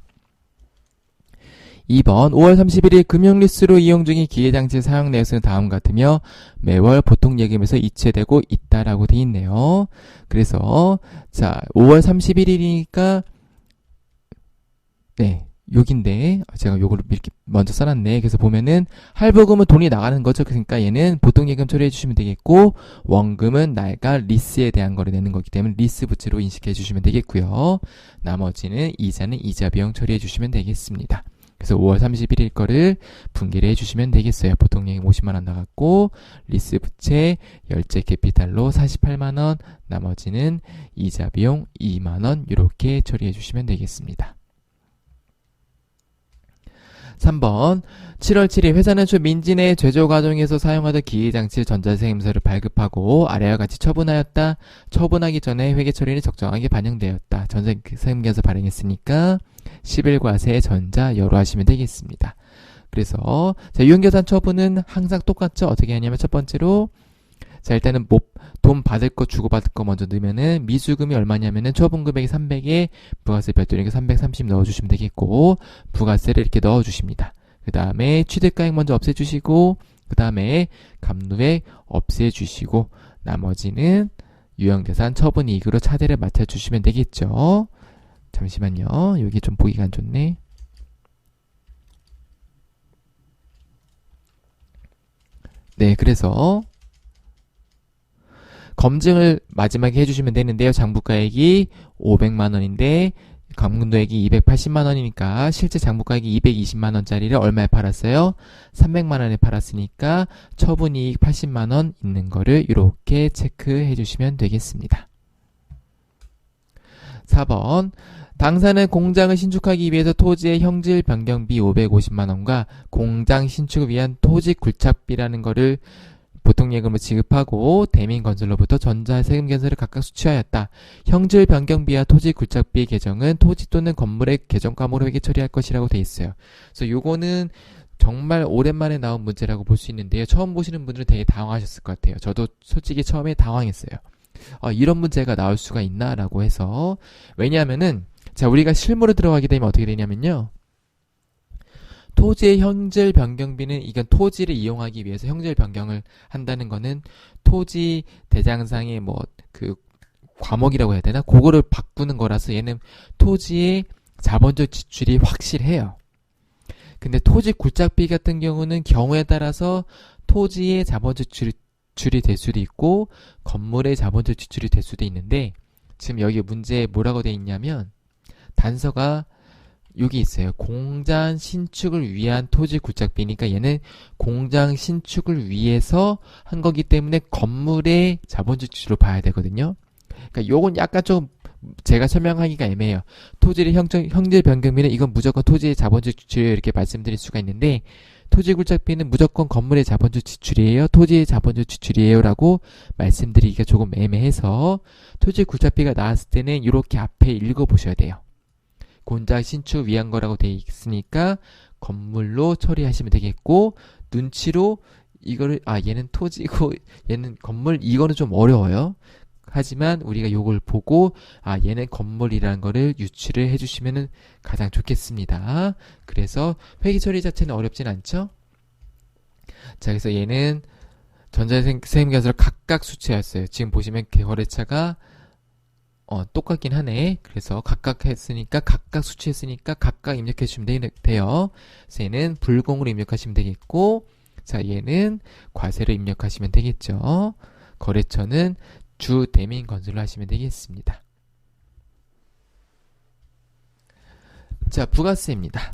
2번 5월 31일 금융리스로 이용 중인 기계장치 사용 내역은 다음 같으며 매월 보통 예금에서 이체되고 있다라고 돼 있네요. 그래서 자 5월 31일이니까 네. 여긴데 제가 요거를 이렇게 먼저 써놨네. 그래서 보면은 할부금은 돈이 나가는 거죠. 그러니까 얘는 보통예금 처리해 주시면 되겠고 원금은 나이가 리스에 대한 거를 내는 거기 때문에 리스 부채로 인식해 주시면 되겠고요. 나머지는 이자는 이자 비용 처리해 주시면 되겠습니다. 그래서 5월 31일 거를 분기를 해 주시면 되겠어요. 보통예금 50만원 나갔고 리스 부채 열제 캐피탈로 48만원, 나머지는 이자 비용 2만원 이렇게 처리해 주시면 되겠습니다. 3번 7월 7일 회사는 주 민진의 제조 과정에서 사용하던 기계장치 전자세금서를 발급하고 아래와 같이 처분하였다. 처분하기 전에 회계 처리는 적정하게 반영되었다. 전자세금계에서 발행했으니까 11과세 전자 여로 하시면 되겠습니다. 그래서 자, 유형계산 처분은 항상 똑같죠. 어떻게 하냐면 첫 번째로 자, 일단은 돈 받을 거 주고받을 거 먼저 넣으면은 미수금이 얼마냐면은 처분 금액이 300에 부가세 별도니까 330 넣어주시면 되겠고, 부가세를 이렇게 넣어주십니다. 그 다음에 취득가액 먼저 없애주시고, 그 다음에 감누액 없애주시고, 나머지는 유형자산 처분이익으로 차대를 맞춰주시면 되겠죠. 잠시만요. 여기 좀 보기가 안 좋네. 네, 그래서 검증을 마지막에 해주시면 되는데요. 장부가액이 500만원인데 감금도액이 280만원이니까 실제 장부가액이 220만원짜리를 얼마에 팔았어요? 300만원에 팔았으니까 처분이익 80만원 있는 거를 이렇게 체크해 주시면 되겠습니다. 4번 당사는 공장을 신축하기 위해서 토지의 형질 변경비 550만원과 공장 신축을 위한 토지 굴착비라는 거를 보통예금으로 지급하고 대민건설로부터 전자세금 견서를 각각 수취하였다. 형질 변경비와 토지 굴착비의 계정은 토지 또는 건물의 계정 과목으로 회계 처리할 것이라고 돼 있어요. 그래서 요거는 정말 오랜만에 나온 문제라고 볼 수 있는데요. 처음 보시는 분들은 되게 당황하셨을 것 같아요. 저도 솔직히 처음에 당황했어요. 이런 문제가 나올 수가 있나? 라고 해서. 왜냐하면은 자, 우리가 실무로 들어가게 되면 어떻게 되냐면요. 토지의 형질 변경비는 이건 토지를 이용하기 위해서 형질 변경을 한다는 거는 토지 대장상의 뭐 그 과목이라고 해야 되나? 그거를 바꾸는 거라서 얘는 토지의 자본적 지출이 확실해요. 근데 토지 굴착비 같은 경우는 경우에 따라서 토지의 자본적 지출이 될 수도 있고 건물의 자본적 지출이 될 수도 있는데 지금 여기 문제에 뭐라고 돼 있냐면 단서가 여기 있어요. 공장 신축을 위한 토지 굴착비니까 얘는 공장 신축을 위해서 한 거기 때문에 건물의 자본적 지출로 봐야 되거든요. 그러니까 요건 약간 좀 제가 설명하기가 애매해요. 토지의 형질 변경비는 이건 무조건 토지의 자본적 지출이에요. 이렇게 말씀드릴 수가 있는데 토지 굴착비는 무조건 건물의 자본적 지출이에요. 토지의 자본적 지출이에요. 라고 말씀드리기가 조금 애매해서 토지 굴착비가 나왔을 때는 이렇게 앞에 읽어보셔야 돼요. 공장 신축 위한 거라고 돼 있으니까 건물로 처리하시면 되겠고 눈치로 이거를 얘는 토지고 얘는 건물 이거는 좀 어려워요. 하지만 우리가 요걸 보고 얘는 건물이라는 거를 유추를 해주시면 가장 좋겠습니다. 그래서 회계 처리 자체는 어렵진 않죠. 자, 그래서 얘는 전자세금 견서를 각각 수취했어요. 지금 보시면 거래처가 똑같긴 하네. 그래서 각각 했으니까 각각 수취했으니까 각각 입력해 주시면 돼요. 그래서 얘는 불공으로 입력하시면 되겠고 자, 얘는 과세로 입력하시면 되겠죠. 거래처는 주 대민건설로 하시면 되겠습니다. 자, 부가세입니다.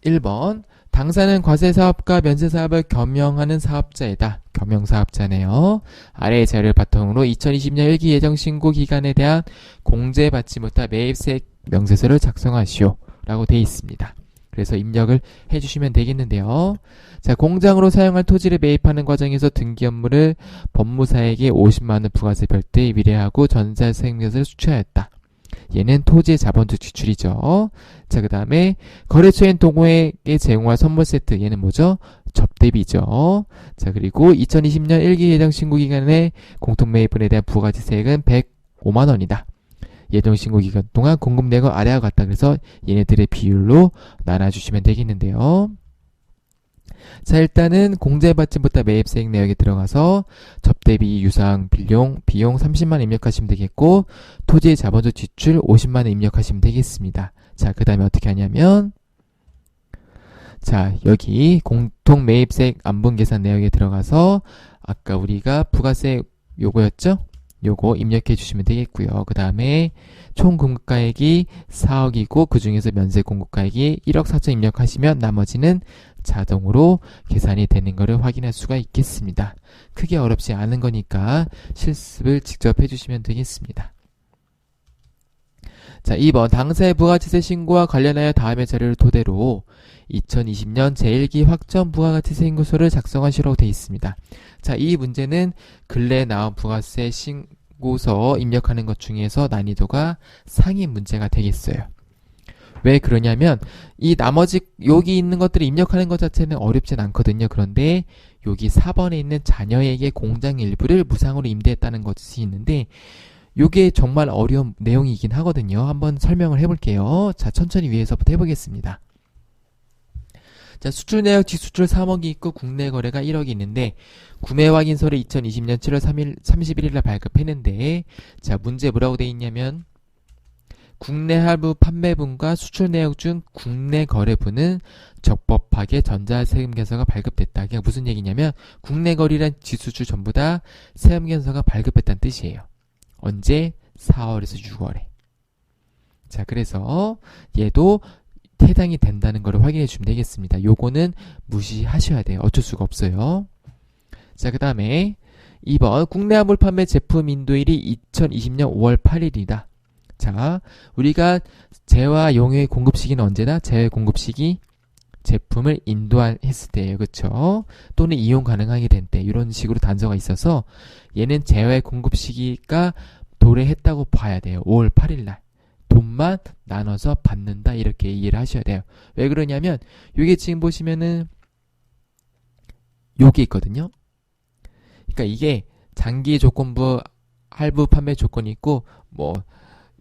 1번 당사는 과세사업과 면세사업을 겸용하는 사업자이다. 겸용사업자네요. 아래의 자료를 바탕으로 2020년 1기 예정신고 기간에 대한 공제받지 못한 매입세 명세서를 작성하시오 라고 되어 있습니다. 그래서 입력을 해주시면 되겠는데요. 자, 공장으로 사용할 토지를 매입하는 과정에서 등기 업무를 법무사에게 50만원 부가세 별도에 위례하고 전자세금을 수취하였다. 얘는 토지의 자본적 지출이죠. 자, 그 다음에 거래처인 동호회에 제공할 선물 세트 얘는 뭐죠? 접대비죠. 자, 그리고 2020년 1기 예정 신고 기간에 공통 매입분에 대한 부가세액은 105만원이다. 예정 신고 기간 동안 공급내고 아래와 같다. 그래서 얘네들의 비율로 나눠주시면 되겠는데요. 자, 일단은 공제받지 못한 매입세액 내역에 들어가서 접대비, 유상, 비용 30만원 입력하시면 되겠고 토지의 자본적 지출 50만원 입력하시면 되겠습니다. 자, 그 다음에 어떻게 하냐면 자, 여기 공통 매입세액 안분 계산 내역에 들어가서 아까 우리가 부가세 요거였죠? 요거 입력해 주시면 되겠고요. 그 다음에 총 공급가액이 4억이고 그 중에서 면세 공급가액이 1억 4천 입력하시면 나머지는 자동으로 계산이 되는 것을 확인할 수가 있겠습니다. 크게 어렵지 않은 거니까 실습을 직접 해주시면 되겠습니다. 자, 2번 당사의 부가가치세 신고와 관련하여 다음의 자료를 토대로 2020년 제1기 확정 부가가치세 신고서를 작성하시라고 되어 있습니다. 자, 이 문제는 근래에 나온 부가세 신고서 입력하는 것 중에서 난이도가 상위 문제가 되겠어요. 왜 그러냐면 이 나머지 여기 있는 것들을 입력하는 것 자체는 어렵진 않거든요. 그런데 여기 4번에 있는 자녀에게 공장 일부를 무상으로 임대했다는 것이 있는데 요게 정말 어려운 내용이긴 하거든요. 한번 설명을 해볼게요. 자, 천천히 위에서부터 해보겠습니다. 자, 수출 내역 지수출 3억이 있고 국내 거래가 1억이 있는데 구매 확인서를 2020년 7월 31일날 발급했는데 자, 문제 뭐라고 돼 있냐면 국내 할부 판매분과 수출 내역 중 국내 거래분은 적법하게 전자세금계서가 발급됐다. 그게 무슨 얘기냐면 국내 거래란 지수출 전부 다 세금계서가 발급했다는 뜻이에요. 언제? 4월에서 6월에. 자, 그래서 얘도 해당이 된다는 걸 확인해 주면 되겠습니다. 요거는 무시하셔야 돼요. 어쩔 수가 없어요. 자, 그 다음에 2번 국내 화물 판매 제품 인도일이 2020년 5월 8일이다. 자, 우리가 재화 용해 공급 시기는 언제다? 재화 공급 시기 제품을 인도했을 때예요. 그쵸? 또는 이용 가능하게 된 때. 이런 식으로 단서가 있어서 얘는 재화 공급 시기가 도래했다고 봐야 돼요. 5월 8일 날. 돈만 나눠서 받는다. 이렇게 이해를 하셔야 돼요. 왜 그러냐면 이게 지금 보시면은 요게 있거든요. 그러니까 이게 장기 조건부 할부 판매 조건이 있고 뭐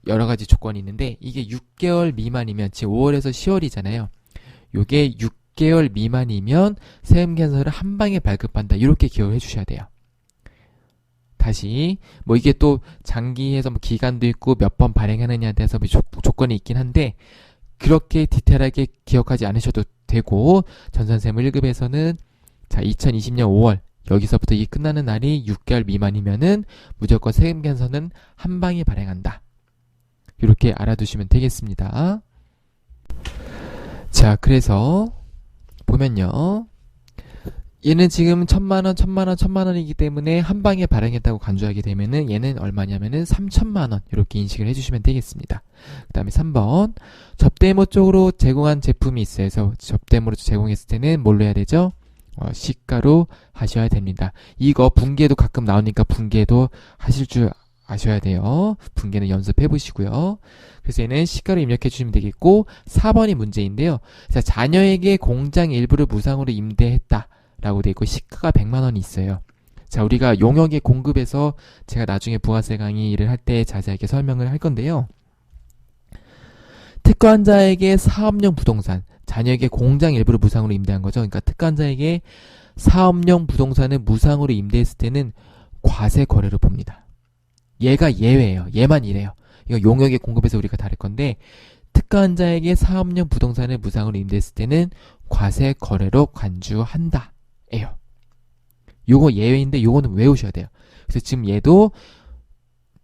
여러 가지 조건이 있는데 이게 6개월 미만이면 지금 5월에서 10월이잖아요. 요게 6개월 미만이면 세금계서를 한 방에 발급한다. 이렇게 기억을 해주셔야 돼요. 다시 뭐 이게 또 장기에서 뭐 기간도 있고 몇 번 발행하느냐에 대해서 뭐 조건이 있긴 한데 그렇게 디테일하게 기억하지 않으셔도 되고 전산세무 1급에서는 자 2020년 5월 여기서부터 이게 끝나는 날이 6개월 미만이면은 무조건 세금계서는 한 방에 발행한다. 이렇게 알아두시면 되겠습니다. 자, 그래서 보면요. 얘는 지금 1000만원, 1000만원, 1000만원이기 때문에 한 방에 발행했다고 간주하게 되면은 얘는 얼마냐면은 3000만원 이렇게 인식을 해주시면 되겠습니다. 그 다음에 3번 접대모 쪽으로 제공한 제품이 있어요. 그래서 접대모로 제공했을 때는 뭘로 해야 되죠? 시가로 하셔야 됩니다. 이거 분계도 가끔 나오니까 분계도 하실 줄 아셔야 돼요. 분계는 연습해 보시고요. 그래서 얘는 시가로 입력해 주시면 되겠고 4번이 문제인데요. 자, 자녀에게 공장 일부를 무상으로 임대했다 라고 되어 있고 시가가 100만원이 있어요. 자, 우리가 용역의 공급에서 제가 나중에 부가세 강의를 할 때 자세하게 설명을 할 건데요. 특권자에게 사업용 부동산, 자녀에게 공장 일부를 무상으로 임대한 거죠. 그러니까 특권자에게 사업용 부동산을 무상으로 임대했을 때는 과세 거래로 봅니다. 얘가 예외예요. 얘만 이래요. 이거 용역의 공급에서 우리가 다룰 건데 특가환자에게 사업용 부동산을 무상으로 임대했을 때는 과세 거래로 간주한다. 에요. 요거 예외인데 요거는 외우셔야 돼요. 그래서 지금 얘도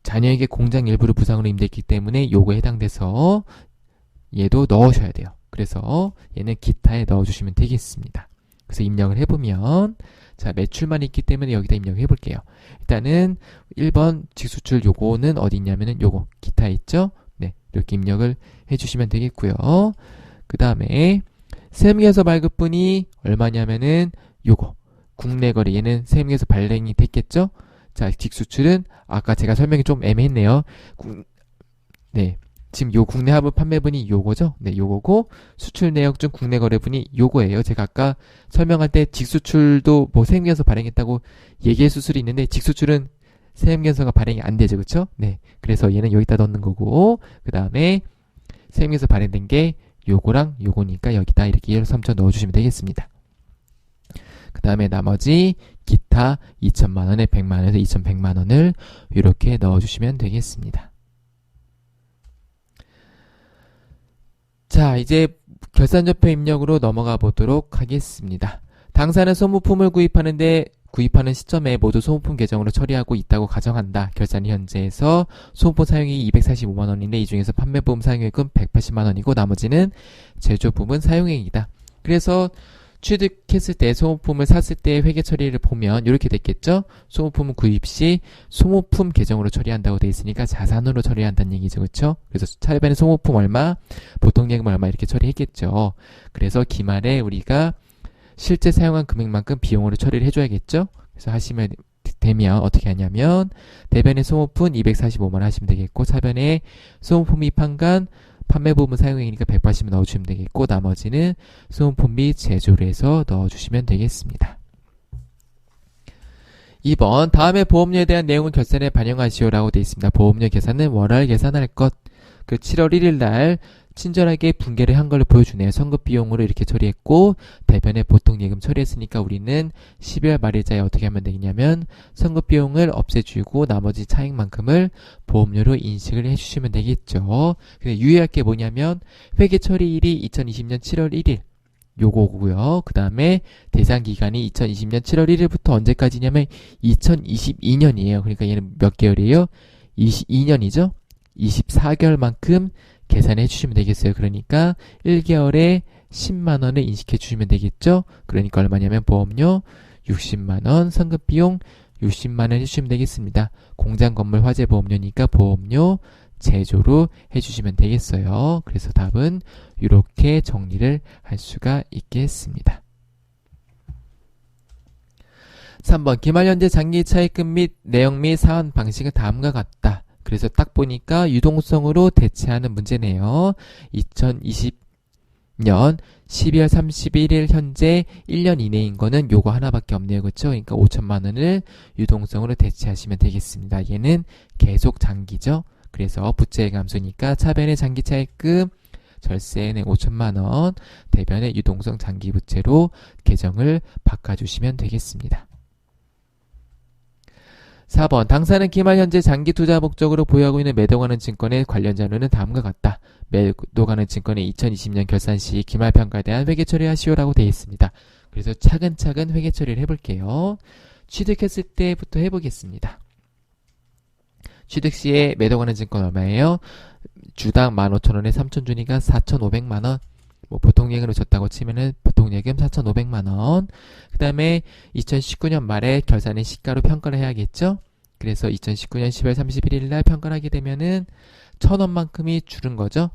자녀에게 공장 일부를 무상으로 임대했기 때문에 요거에 해당돼서 얘도 넣으셔야 돼요. 그래서 얘는 기타에 넣어주시면 되겠습니다. 그래서 입력을 해보면 자, 매출만 있기 때문에 여기다 입력을 해볼게요. 일단은 1번 직수출 요거는 어디 있냐면은 요거 기타에 있죠? 네, 이렇게 입력을 해주시면 되겠고요. 그 다음에 세무계서 발급분이 얼마냐면은 요거 국내 거래 얘는 세무계서 발행이 됐겠죠? 자, 직수출은 아까 제가 설명이 좀 애매했네요. 네. 지금 요 국내 하부 판매분이 요거죠? 네, 요거고 수출 내역 중 국내 거래분이 요거예요. 제가 아까 설명할 때 직수출도 뭐 세무계서 발행했다고 얘기했을 수도 있는데 직수출은 세무계서가 발행이 안 되죠. 그쵸? 네. 그래서 얘는 여기다 넣는 거고 그 다음에 세무계서 발행된 게 요거랑 요거니까 여기다 이렇게 1, 3천 넣어주시면 되겠습니다. 그 다음에 나머지 기타 2천만원에 100만원에서 2100만원을 이렇게 넣어주시면 되겠습니다. 자, 이제 결산전표 입력으로 넘어가 보도록 하겠습니다. 당사는 소모품을 구입하는 시점에 모두 소모품 계정으로 처리하고 있다고 가정한다. 결산이 현재에서 소모품 사용액이 245만원인데 이 중에서 판매보험 사용액은 180만원이고 나머지는 제조부문 사용액이다. 그래서 취득했을 때 소모품을 샀을 때 회계 처리를 보면 이렇게 됐겠죠. 소모품은 구입 시 소모품 계정으로 처리한다고 돼 있으니까 자산으로 처리한다는 얘기죠. 그렇죠? 그래서 차례반에 소모품 얼마, 보통계금 얼마 이렇게 처리했겠죠. 그래서 기말에 우리가 실제 사용한 금액만큼 비용으로 처리를 해줘야겠죠. 그래서 하시면 되면 어떻게 하냐면 대변의 소모품 245만원 하시면 되겠고 차변에 소모품이 판간 판매 부분 사용액이니까 180만 넣어주시면 되겠고, 나머지는 수험폰 및 제조를 해서 넣어주시면 되겠습니다. 2번, 다음에 보험료에 대한 내용을 결산에 반영하시오라고 되어 있습니다. 보험료 계산은 월할 계산할 것. 그 7월 1일 날 친절하게 분개를 한 걸로 보여주네요. 선급 비용으로 이렇게 처리했고, 대변에 보통 예금 처리했으니까 우리는 12월 말일자에 어떻게 하면 되겠냐면 선급 비용을 없애주고 나머지 차익만큼을 보험료로 인식을 해주시면 되겠죠. 근데 유의할 게 뭐냐면 회계 처리일이 2020년 7월 1일 요거고요. 그 다음에 대상 기간이 2020년 7월 1일부터 언제까지냐면 2022년이에요. 그러니까 얘는 몇 개월이에요? 22년이죠? 24개월만큼 계산해 주시면 되겠어요. 그러니까 1개월에 10만원을 인식해 주시면 되겠죠? 그러니까 얼마냐면 보험료 60만원, 선급비용 60만원 해주시면 되겠습니다. 공장 건물 화재 보험료니까 보험료 제조로 해주시면 되겠어요. 그래서 답은 이렇게 정리를 할 수가 있겠습니다. 3번, 기말현재 장기 차입금 및 내용 및 사원 방식은 다음과 같다. 그래서 딱 보니까 유동성으로 대체하는 문제네요. 2020년 12월 31일 현재 1년 이내인 거는 요거 하나밖에 없네요. 그렇죠? 그러니까 5천만 원을 유동성으로 대체하시면 되겠습니다. 얘는 계속 장기죠. 그래서 부채의 감소니까 차변의 장기 차입금, 절세는 5천만 원, 대변의 유동성 장기 부채로 계정을 바꿔주시면 되겠습니다. 4번, 당사는 기말 현재 장기 투자 목적으로 보유하고 있는 매도가는 증권의 관련 자료는 다음과 같다. 매도가는 증권의 2020년 결산 시 기말 평가에 대한 회계 처리하시오라고 되어 있습니다. 그래서 차근차근 회계 처리를 해볼게요. 취득했을 때부터 해보겠습니다. 취득 시에 매도가는 증권 얼마예요? 주당 15,000원에 3천 주니까 4,500만원. 뭐 보통 예금으로 줬다고 치면은 보통 예금 4,500만원. 그 다음에 2019년 말에 결산의 시가로 평가를 해야겠죠? 그래서 2019년 10월 31일 날 평가를 하게 되면은 1,000원만큼이 줄은 거죠?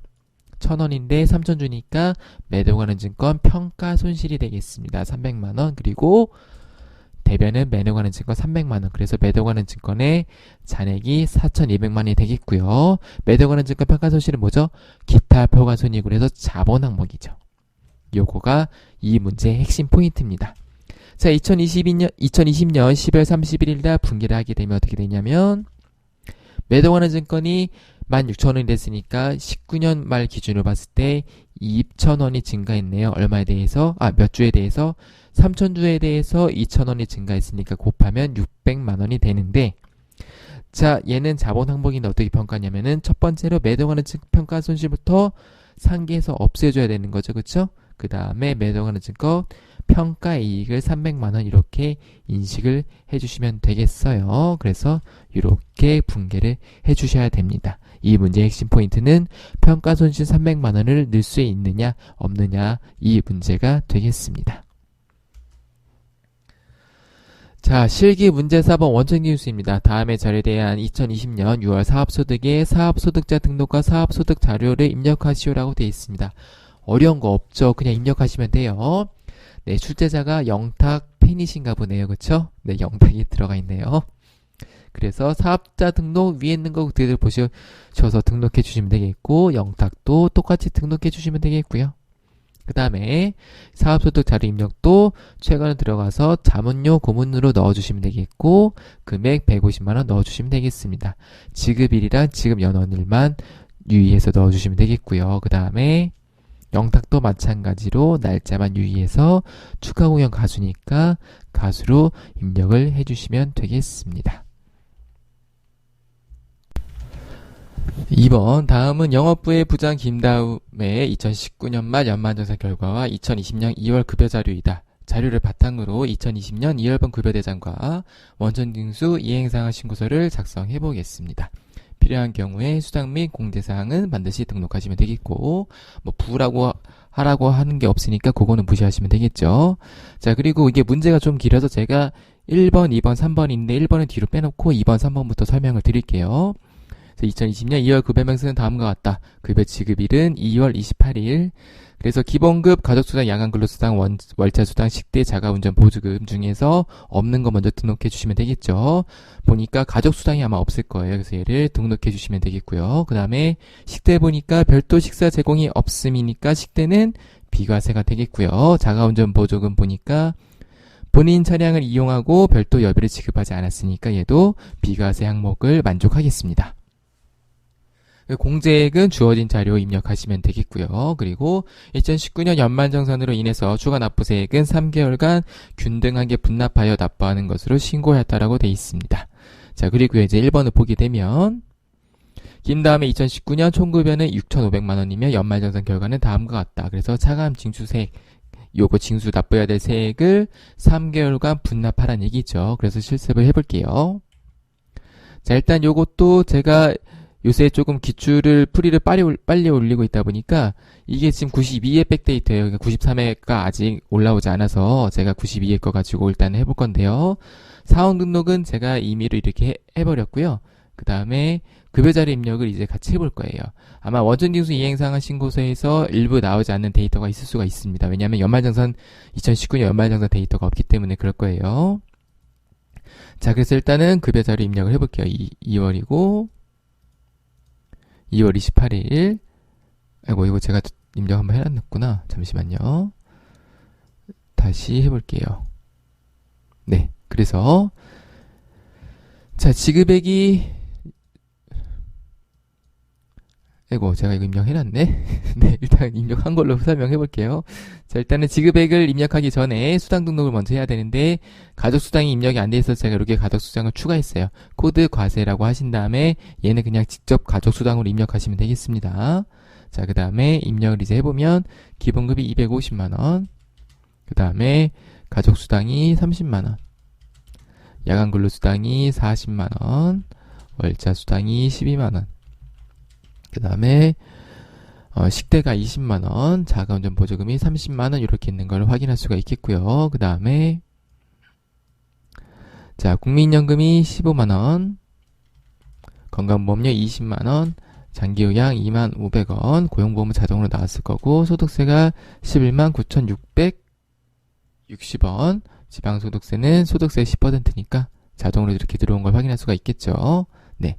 1,000원인데 3천 주니까 매도가는 증권 평가 손실이 되겠습니다. 300만원. 그리고 대변은 매도가는 증권 300만원. 그래서 매도가는 증권의 잔액이 4,200만원이 되겠고요. 매도가는 증권 평가 손실은 뭐죠? 기타 표가손익으로 그래서 자본 항목이죠. 요거가 이 문제의 핵심 포인트입니다. 자, 2020년 10월 31일 날 분기를 하게 되면 어떻게 되냐면 매도가는 증권이 16,000원이 됐으니까 19년 말 기준으로 봤을 때 2,000원이 증가했네요. 얼마에 대해서? 몇 주에 대해서? 3,000주에 대해서 2,000원이 증가했으니까 곱하면 600만원이 되는데, 자, 얘는 자본 항목인데 어떻게 평가하냐면은 첫 번째로 매도가는 평가 손실부터 상기해서 없애줘야 되는 거죠. 그쵸? 그 다음에 매도가는 증권 평가 이익을 300만원 이렇게 인식을 해주시면 되겠어요. 그래서 이렇게 분개를 해주셔야 됩니다. 이 문제의 핵심 포인트는 평가 손실 300만원을 넣을 수 있느냐 없느냐 이 문제가 되겠습니다. 자, 실기 문제 4번 원천기수입니다. 다음의 자료에 대한 2020년 6월 사업소득의 사업소득자 등록과 사업소득 자료를 입력하시오라고 되어 있습니다. 어려운 거 없죠. 그냥 입력하시면 돼요. 네, 출제자가 영탁 팬이신가 보네요. 그쵸? 네, 영탁이 들어가 있네요. 그래서 사업자 등록 위에 있는 거 그대로 보셔서 등록해 주시면 되겠고, 영탁도 똑같이 등록해 주시면 되겠고요. 그 다음에 사업소득 자료 입력도 최근에 들어가서 자문료 고문으로 넣어주시면 되겠고, 금액 150만원 넣어주시면 되겠습니다. 지급일이랑 지급 연원일만 유의해서 넣어주시면 되겠고요. 그 다음에 영탁도 마찬가지로 날짜만 유의해서 축하 공연 가수니까 가수로 입력을 해주시면 되겠습니다. 2번, 다음은 영업부의 부장 김다움의 2019년 말 연말정산 결과와 2020년 2월 급여 자료이다. 자료를 바탕으로 2020년 2월분 급여대장과 원천징수 이행사항 신고서를 작성해 보겠습니다. 필요한 경우에 수당 및 공제사항은 반드시 등록하시면 되겠고, 뭐 부라고 하라고 하는 게 없으니까 그거는 무시하시면 되겠죠. 자, 그리고 이게 문제가 좀 길어서 제가 1번, 2번, 3번인데 1번은 뒤로 빼놓고 2번, 3번부터 설명을 드릴게요. 그래서 2020년 2월 급여 명세는 다음과 같다. 급여 지급일은 2월 28일. 그래서 기본급, 가족수당, 야간근로수당, 월차수당, 식대, 자가운전 보조금 중에서 없는 거 먼저 등록해 주시면 되겠죠. 보니까 가족수당이 아마 없을 거예요. 그래서 얘를 등록해 주시면 되겠고요. 그 다음에 식대 보니까 별도 식사 제공이 없음이니까 식대는 비과세가 되겠고요. 자가운전 보조금 보니까 본인 차량을 이용하고 별도 여비를 지급하지 않았으니까 얘도 비과세 항목을 만족하겠습니다. 공제액은 주어진 자료 입력하시면 되겠고요. 그리고 2019년 연말정산으로 인해서 추가 납부세액은 3개월간 균등하게 분납하여 납부하는 것으로 신고했다라고 되어 있습니다. 자, 그리고 이제 1번을 보게 되면 다음에 2019년 총급여는 6,500만원이며 연말정산 결과는 다음과 같다. 그래서 차감 징수세액, 요거 징수 납부해야 될 세액을 3개월간 분납하라는 얘기죠. 그래서 실습을 해볼게요. 자, 일단 요것도 제가 요새 조금 기출을 풀이를 빨리 올리고 있다 보니까 이게 지금 92회 백데이터예요. 그러니까 93회가 아직 올라오지 않아서 제가 92회 거 가지고 일단 해볼 건데요. 사원 등록은 제가 임의로 이렇게 해버렸고요. 그 다음에 급여자료 입력을 이제 같이 해볼 거예요. 아마 원천징수 이행상한 신고서에서 일부 나오지 않는 데이터가 있을 수가 있습니다. 왜냐하면 연말정산 2019년 연말정산 데이터가 없기 때문에 그럴 거예요. 자, 그래서 일단은 급여자료 입력을 해볼게요. 2월이고 2월 28일. 아이고, 이거 제가 입력 한번 해놨구나. 잠시만요. 다시 해볼게요. 네, 그래서 자, 지급액이 아이고, 제가 이거 입력해놨네. 네, 일단 입력한 걸로 설명해볼게요. 자, 일단은 지급액을 입력하기 전에 수당 등록을 먼저 해야 되는데 가족수당이 입력이 안 돼 있어서 제가 이렇게 가족수당을 추가했어요. 코드 과세라고 하신 다음에 얘는 그냥 직접 가족수당으로 입력하시면 되겠습니다. 자, 그 다음에 입력을 이제 해보면 기본급이 250만원, 그 다음에 가족수당이 30만원, 야간근로수당이 40만원, 월차수당이 12만원, 그 다음에 식대가 20만원, 자가운전 보조금이 30만원 이렇게 있는 걸 확인할 수가 있겠고요. 그 다음에 자, 국민연금이 15만원, 건강보험료 20만원, 장기요양 25,500원, 고용보험은 자동으로 나왔을 거고, 소득세가 11만 9,660원, 지방소득세는 소득세 10%니까 자동으로 이렇게 들어온 걸 확인할 수가 있겠죠. 네,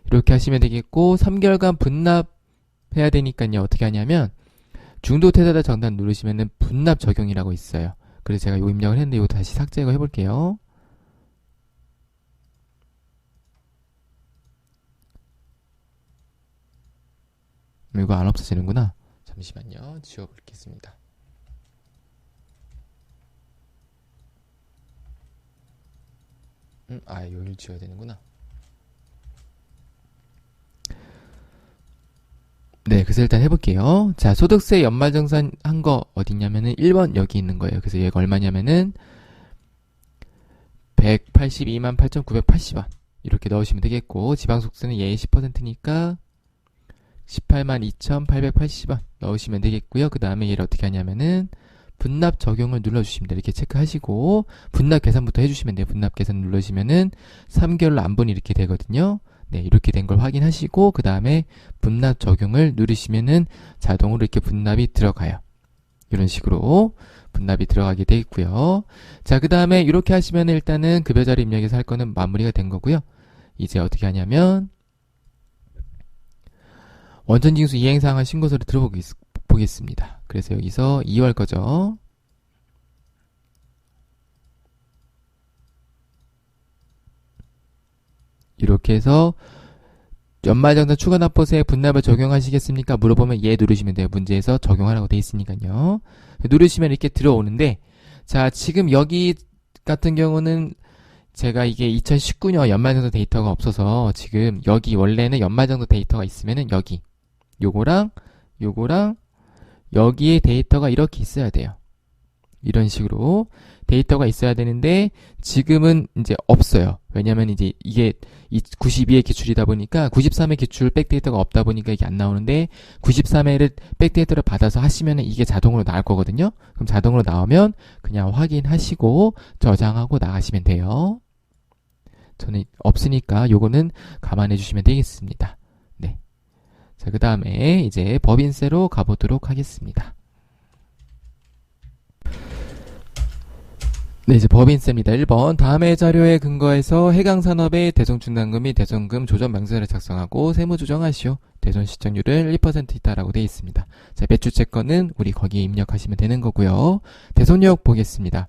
이렇게 하시면 되겠고, 3개월간 분납해야 되니까요. 어떻게 하냐면 중도태세다 정답 누르시면은 분납 적용이라고 있어요. 그래서 제가 요 입력을 했는데 이거 다시 삭제 해볼게요. 이거 안 없어지는구나. 잠시만요. 지워보겠습니다. 여기를 지워야 되는구나. 네, 그래서 일단 해볼게요. 자, 소득세 연말정산 한 거 어디냐면은 1번 여기 있는 거예요. 그래서 얘가 얼마냐면은 182만 8,980원 이렇게 넣으시면 되겠고, 지방소득세는 얘 10%니까 18만 2,880원 넣으시면 되겠고요. 그 다음에 얘를 어떻게 하냐면은 분납 적용을 눌러주시면 돼요. 이렇게 체크하시고 분납 계산부터 해주시면 돼요. 분납 계산 누르시면은 3개월로 안분이 이렇게 되거든요. 네, 이렇게 된 걸 확인하시고 그 다음에 분납 적용을 누르시면은 자동으로 이렇게 분납이 들어가요. 이런 식으로 분납이 들어가게 돼 있고요. 자, 그 다음에 이렇게 하시면 일단은 급여자료 입력에서 할 거는 마무리가 된 거고요. 이제 어떻게 하냐면 원천징수 이행사항 신고서를 들어보겠습니다. 그래서 여기서 2월 거죠. 이렇게 해서 연말정산 추가납부세 분납을 적용하시겠습니까? 물어보면 예 누르시면 돼요. 문제에서 적용하라고 돼 있으니까요. 누르시면 이렇게 들어오는데, 자, 지금 여기 같은 경우는 제가 이게 2019년 연말정산 데이터가 없어서 지금 여기 원래는 연말정산 데이터가 있으면은 여기 요거랑 여기에 데이터가 이렇게 있어야 돼요. 이런 식으로 데이터가 있어야 되는데 지금은 이제 없어요. 왜냐면 이제 이게 92회 기출이다 보니까 93회 기출 백데이터가 없다 보니까 이게 안 나오는데 93회를 백데이터를 받아서 하시면은 이게 자동으로 나올 거거든요. 그럼 자동으로 나오면 그냥 확인하시고 저장하고 나가시면 돼요. 저는 없으니까 요거는 감안해 주시면 되겠습니다. 네. 자, 그 다음에 이제 법인세로 가보도록 하겠습니다. 네, 이제 법인세입니다. 1번. 다음의 자료에 근거해서 해강산업의 대손충당금 및 대손금 조정 명세서를 작성하고 세무 조정하시오. 대손 시청률은 1% 있다라고 되어 있습니다. 자, 매출채권은 우리 거기에 입력하시면 되는 거고요. 대손 내역 보겠습니다.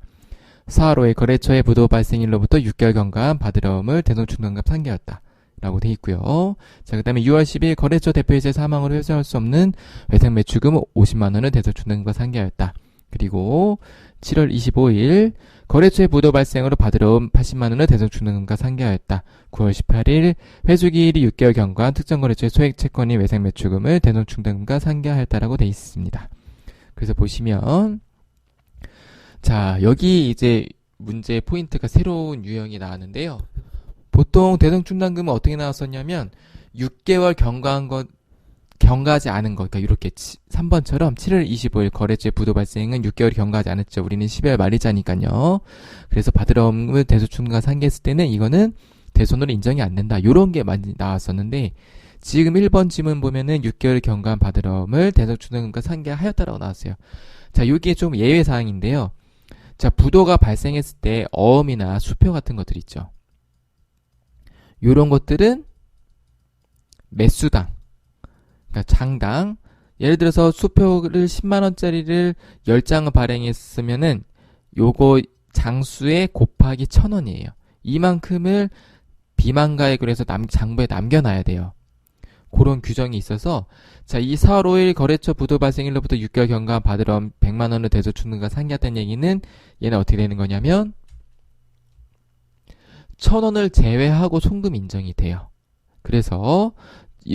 4월 5일 거래처의 부도 발생일로부터 6개월 경과한 받으러움을 대손충당금 상계였다. 라고 되어 있고요. 자, 그 다음에 6월 10일 거래처 대표이사의 사망으로 회수할 수 없는 외상 매출금 50만원을 대손충당금과 상계하였다. 그리고 7월 25일 거래처의 부도 발생으로 받으러온 80만원을 대손충당금과 상계하였다. 9월 18일 회수기일이 6개월 경과한 특정 거래처의 소액 채권인 외상 매출금을 대손충당금과 상계하였다라고 되어 있습니다. 그래서 보시면 자, 여기 이제 문제 포인트가 새로운 유형이 나왔는데요. 보통 대손충당금은 어떻게 나왔었냐면 6개월 경과하지 않은 거, 그러니까 이렇게 3번처럼 7월 25일 거래처의 부도 발생은 6개월 경과하지 않았죠. 우리는 12월 말이자니까요. 그래서 받으러움을 대손충당금과 상계했을 때는 이거는 대손으로 인정이 안 된다. 요런 게 많이 나왔었는데 지금 1번 지문 보면은 6개월 경과한 받으러움을 대손충당금과 상계하였다라고 나왔어요. 자, 요게 좀 예외 사항인데요. 자, 부도가 발생했을 때 어음이나 수표 같은 것들 있죠. 요런 것들은 매수당, 그러니까 장당, 예를 들어서 수표를 10만원짜리를 10장을 발행했으면은 요거 장수에 곱하기 1000원이에요. 이만큼을 비만가액으로 해서 장부에 남겨놔야 돼요. 그런 규정이 있어서 자, 이 4월 5일 거래처 부도 발생일로부터 6개월 경과 받으러 100만원을 대손충당금과 상계했다는 얘기는 얘는 어떻게 되는 거냐면 1000원을 제외하고 송금 인정이 돼요. 그래서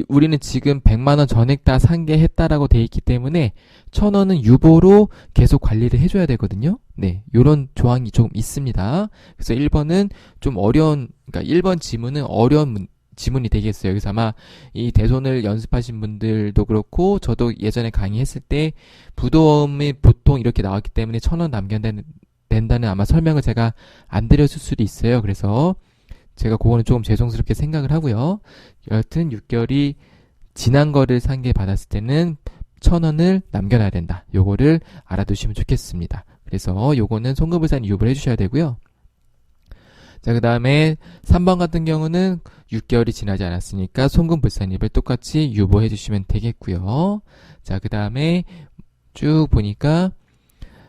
우리는 지금 100만원 전액 다 상계했다라고 돼 있기 때문에 1000원은 유보로 계속 관리를 해줘야 되거든요. 네, 요런 조항이 좀 있습니다. 그래서 1번은 좀 어려운, 그러니까 1번 지문은 어려운 지문이 되겠어요. 그래서 아마 이 대손을 연습하신 분들도 그렇고 저도 예전에 강의했을 때 부도음이 보통 이렇게 나왔기 때문에 1000원 남겨낸다는 아마 설명을 제가 안 드렸을 수도 있어요. 그래서 제가 그거는 조금 죄송스럽게 생각을 하고요. 여하튼 6개월이 지난 거를 상계받았을 때는 1000원을 남겨놔야 된다. 요거를 알아두시면 좋겠습니다. 그래서 요거는 송금불산 유보를 해주셔야 되고요. 자, 그 다음에 3번 같은 경우는 6개월이 지나지 않았으니까 송금불산입을 똑같이 유보해 주시면 되겠고요. 자, 그 다음에 쭉 보니까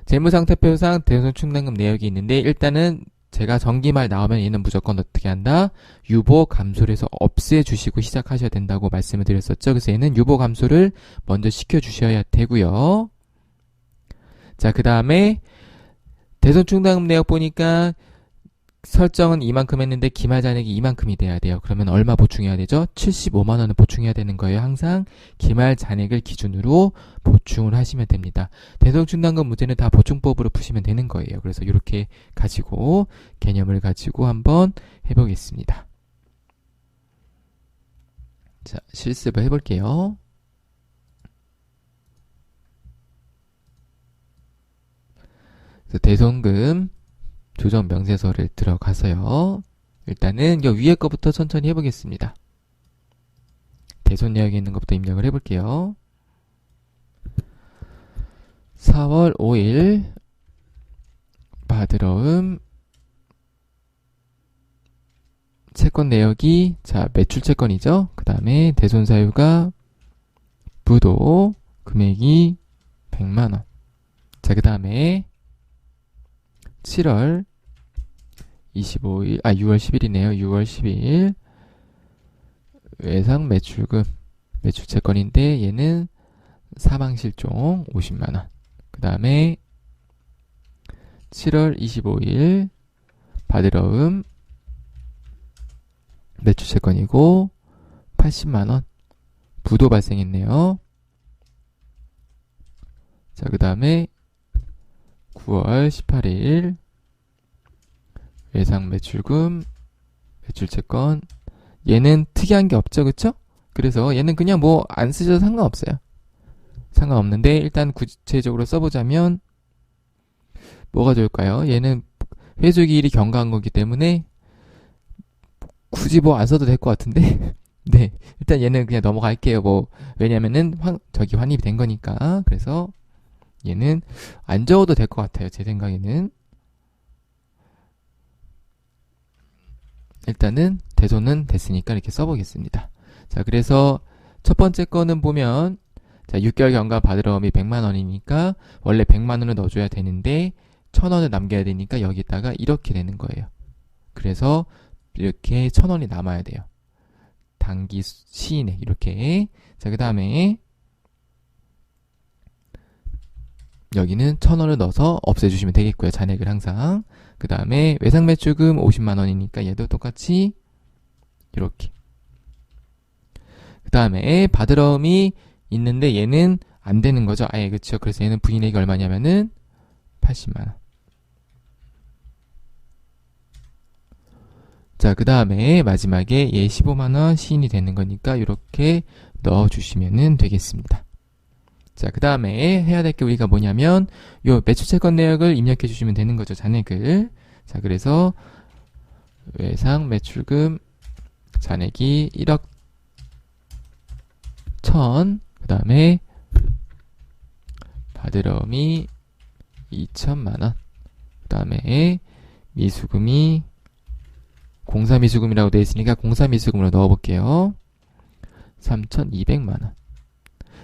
재무상태표상 대손충당금 내역이 있는데 일단은 제가 정기말 나오면 얘는 무조건 어떻게 한다? 유보 감소를 해서 없애 주시고 시작하셔야 된다고 말씀을 드렸었죠. 그래서 얘는 유보 감소를 먼저 시켜 주셔야 되고요. 자, 그 다음에 대손충당금 내역 보니까 설정은 이만큼 했는데 기말 잔액이 이만큼이 돼야 돼요. 그러면 얼마 보충해야 되죠? 75만원을 보충해야 되는 거예요. 항상 기말 잔액을 기준으로 보충을 하시면 됩니다. 대손충당금 문제는 다 보충법으로 푸시면 되는 거예요. 그래서 이렇게 가지고 개념을 가지고 한번 해보겠습니다. 자, 실습을 해볼게요. 그래서 대손금 조정 명세서를 들어가서요. 일단은 요 위에 거부터 천천히 해보겠습니다. 대손 내역에 있는 것부터 입력을 해볼게요. 4월 5일 받으러움 채권 내역이 자 매출 채권이죠. 그 다음에 대손 사유가 부도 금액이 100만원. 자, 그 다음에 7월 25일, 6월 10일이네요. 6월 10일 외상 매출금 매출채권인데 얘는 사망실종 50만원. 그 다음에 7월 25일 받으러움 매출채권이고 80만원 부도 발생했네요. 자, 그 다음에 9월 18일 외상 매출금 매출채권 얘는 특이한 게 없죠, 그쵸? 그래서 얘는 그냥 뭐 안 쓰셔도 상관없어요. 상관없는데 일단 구체적으로 써보자면 뭐가 좋을까요? 얘는 회수기일이 경과한 거기 때문에 굳이 뭐 안 써도 될 것 같은데. 네, 일단 얘는 그냥 넘어갈게요. 뭐 왜냐면은 환입이 된 거니까. 그래서 얘는 안 적어도 될 것 같아요. 제 생각에는. 일단은 대손은 됐으니까 이렇게 써보겠습니다. 자, 그래서 첫 번째 거는 보면 자, 6개월 경과 받으러 엄이 100만 원이니까 원래 100만 원을 넣어줘야 되는데 1000원을 남겨야 되니까 여기다가 이렇게 되는 거예요. 그래서 이렇게 1000원이 남아야 돼요. 단기 시인에 이렇게. 자, 그 다음에 여기는 1000원을 넣어서 없애주시면 되겠고요. 잔액을 항상. 그 다음에 외상매출금 50만원이니까 얘도 똑같이 이렇게. 그 다음에 받으러움이 있는데 얘는 안 되는 거죠. 아예 그쵸. 그래서 얘는 부인액이 얼마냐면은 80만원. 자, 그 다음에 마지막에 얘 15만원 시인이 되는 거니까 이렇게 넣어주시면 되겠습니다. 자, 그 다음에 해야 될 게 우리가 뭐냐면 요 매출채권 내역을 입력해 주시면 되는 거죠. 잔액을. 자, 그래서 외상 매출금 잔액이 1억 1000, 그 다음에 받으러움이 2천만원, 그 다음에 미수금이 공사미수금이라고 되어 있으니까 공사미수금으로 넣어볼게요. 3,200만원.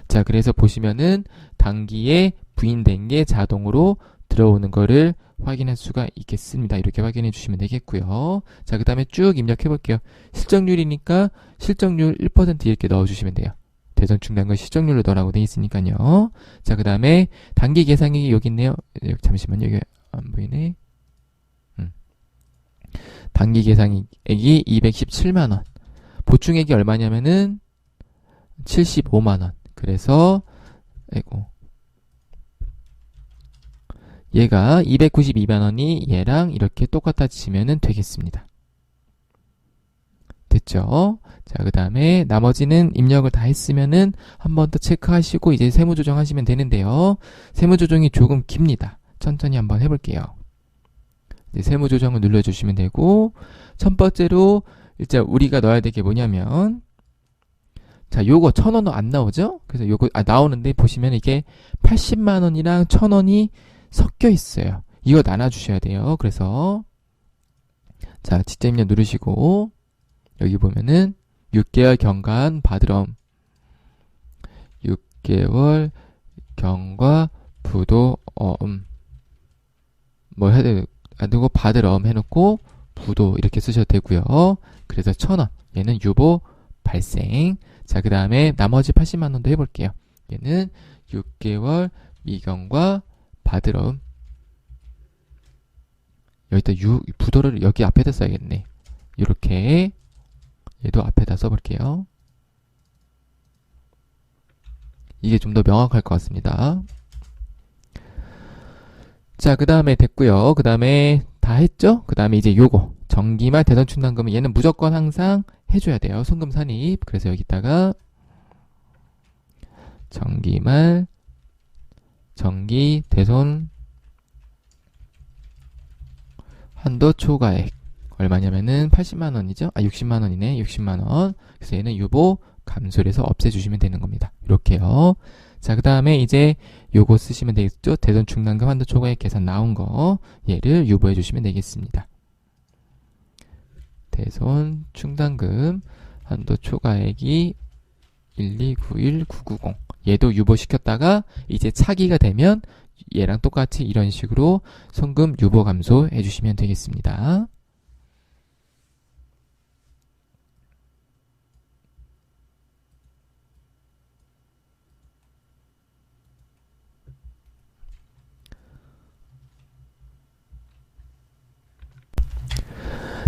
자, 그래서 보시면은 단기에 부인된 게 자동으로 들어오는 거를 확인할 수가 있겠습니다. 이렇게 확인해 주시면 되겠고요. 자, 그 다음에 쭉 입력해 볼게요. 실적률이니까 실적률 1% 이렇게 넣어주시면 돼요. 대손 충당금 실적률로 넣으라고 되어 있으니까요. 자, 그 다음에 단기 계상액이 여기 있네요. 여기 잠시만요. 여기 안 보이네. 단기 계상액이 217만원. 보충액이 얼마냐면은 75만원. 그래서 얘가 292만원이 얘랑 이렇게 똑같아지면은 되겠습니다. 됐죠? 자, 그 다음에 나머지는 입력을 다 했으면은 한 번 더 체크하시고 이제 세무조정 하시면 되는데요. 세무조정이 조금 깁니다. 천천히 한번 해볼게요. 이제 세무조정을 눌러주시면 되고, 첫 번째로 일단 우리가 넣어야 될 게 뭐냐면, 자, 요거 1000원은 안 나오죠? 그래서 요거 나오는데 보시면 이게 80만원이랑 1000원이 섞여 있어요. 이거 나눠주셔야 돼요. 그래서 자, 직접 입력 누르시고 여기 보면은 6개월 경과한 받으럼, 6개월 경과 부도엄 뭐 해야 돼? 누구 받으럼 해놓고 부도 이렇게 쓰셔도 되고요. 그래서 1000원 얘는 유보 발생. 자, 그 다음에 나머지 80만원도 해볼게요. 얘는 6개월 미경과 받으럼. 여기다 부도를 여기 앞에다 써야겠네. 이렇게 얘도 앞에다 써볼게요. 이게 좀 더 명확할 것 같습니다. 자, 그 다음에 됐고요. 그 다음에 다 했죠? 그 다음에 이제 요거 정기말 대손충당금은 얘는 무조건 항상 해줘야 돼요. 송금 산입. 그래서 여기다가 정기말 정기 대손 한도 초과액 얼마냐면은 80만원이죠? 60만원이네. 60만원. 그래서 얘는 유보 감소를 해서 없애주시면 되는 겁니다. 이렇게요. 자, 그 다음에 이제 요거 쓰시면 되겠죠? 대손 충당금 한도 초과액 계산 나온 거 얘를 유보해 주시면 되겠습니다. 대손 충당금 한도 초과액이 1291990 얘도 유보시켰다가 이제 차기가 되면 얘랑 똑같이 이런 식으로 송금 유보 감소 해주시면 되겠습니다.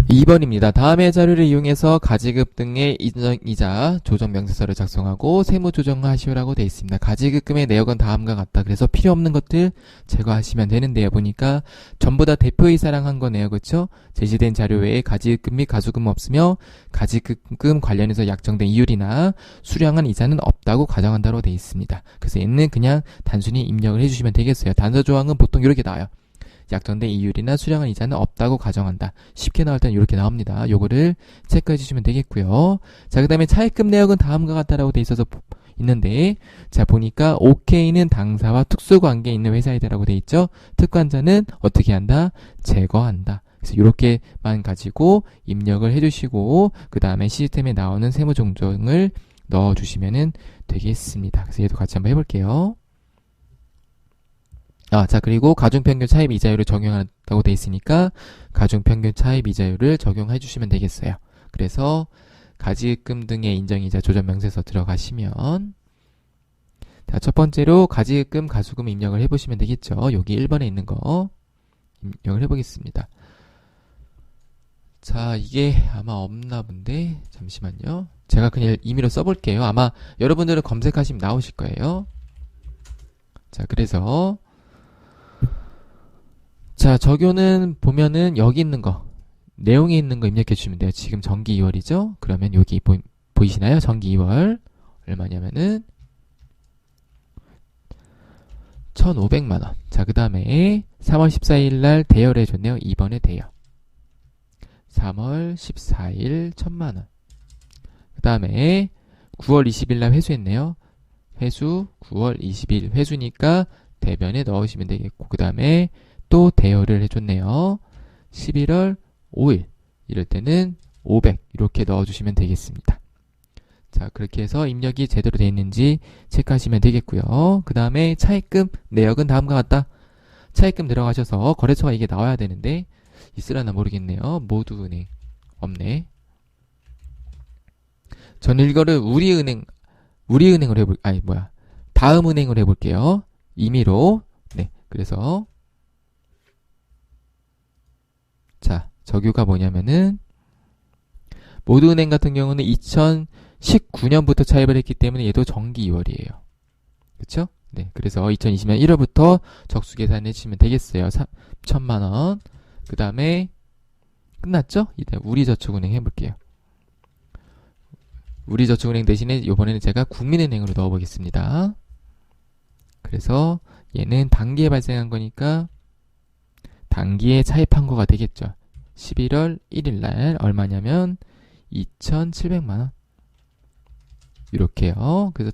(2번입니다) 다음의 자료를 이용해서 가지급 등의 인정이자 조정명세서를 작성하고 세무조정하시오라고 되어 있습니다. 가지급금의 내역은 다음과 같다. 그래서 필요 없는 것들 제거하시면 되는데요. 보니까 전부 다 대표이사랑 한 거네요. 그렇죠? 제시된 자료 외에 가지급금 및 가수금 없으며 가지급금 관련해서 약정된 이율이나 수령한 이자는 없다고 가정한다로 되어 있습니다. 그래서 얘는 그냥 단순히 입력을 해주시면 되겠어요. 단서조항은 보통 이렇게 나와요. 약정된 이율이나 수령한 이자는 없다고 가정한다. 쉽게 나올 때는 이렇게 나옵니다. 요거를 체크해 주시면 되겠고요. 자, 그 다음에 차입금 내역은 다음과 같다라고 돼 있어서 있는데, 자, 보니까 OK는 당사와 특수관계에 있는 회사이다라고 돼 있죠. 특관자는 어떻게 한다? 제거한다. 그래서 이렇게만 가지고 입력을 해주시고, 그 다음에 시스템에 나오는 세무종정을 넣어주시면 되겠습니다. 그래서 얘도 같이 한번 해볼게요. 자, 그리고 가중평균 차입 이자율을 적용한다고 돼 있으니까 가중평균 차입 이자율을 적용해 주시면 되겠어요. 그래서 가지금 등의 인정이자 조정명세서 들어가시면, 자, 첫 번째로 가지금, 가수금 입력을 해보시면 되겠죠. 여기 1번에 있는 거 입력을 해보겠습니다. 자, 이게 아마 없나 본데, 잠시만요. 제가 그냥 임의로 써볼게요. 아마 여러분들은 검색하시면 나오실 거예요. 자, 그래서 자, 적용은 보면은 여기 있는 거, 내용에 있는 거 입력해 주시면 돼요. 지금 정기 2월이죠? 그러면 여기 보이시나요? 정기 2월 얼마냐면은 1,500만원. 자, 그 다음에 3월 14일 날 대여를 해줬네요. 2번에 대여. 3월 14일 1,000만원. 그 다음에 9월 20일 날 회수했네요. 회수 9월 20일 회수니까 대변에 넣으시면 되겠고, 그 다음에 또 대여를 해줬네요. 11월 5일 이럴 때는 500 이렇게 넣어주시면 되겠습니다. 자, 그렇게 해서 입력이 제대로 되어 있는지 체크하시면 되겠고요. 그 다음에 차입금 내역은 다음과 같다. 차입금 들어가셔서 거래처가 이게 나와야 되는데 있으려나 모르겠네요. 모두 은행 없네. 저는 이거를 우리은행으로 다음은행으로 해볼게요. 임의로. 네, 그래서 자, 적유가 뭐냐면은 모두은행 같은 경우는 2019년부터 차입을 했기 때문에 얘도 정기 2월이에요. 그쵸? 네, 그래서 2020년 1월부터 적수 계산해 주시면 되겠어요. 1,000만원. 그 다음에 끝났죠? 이제 우리저축은행 해볼게요. 우리저축은행 대신에 이번에는 제가 국민은행으로 넣어보겠습니다. 그래서 얘는 단기에 발생한 거니까 단기에 차입한 거가 되겠죠. 11월 1일 날 얼마냐면 2,700만원. 이렇게요. 그래서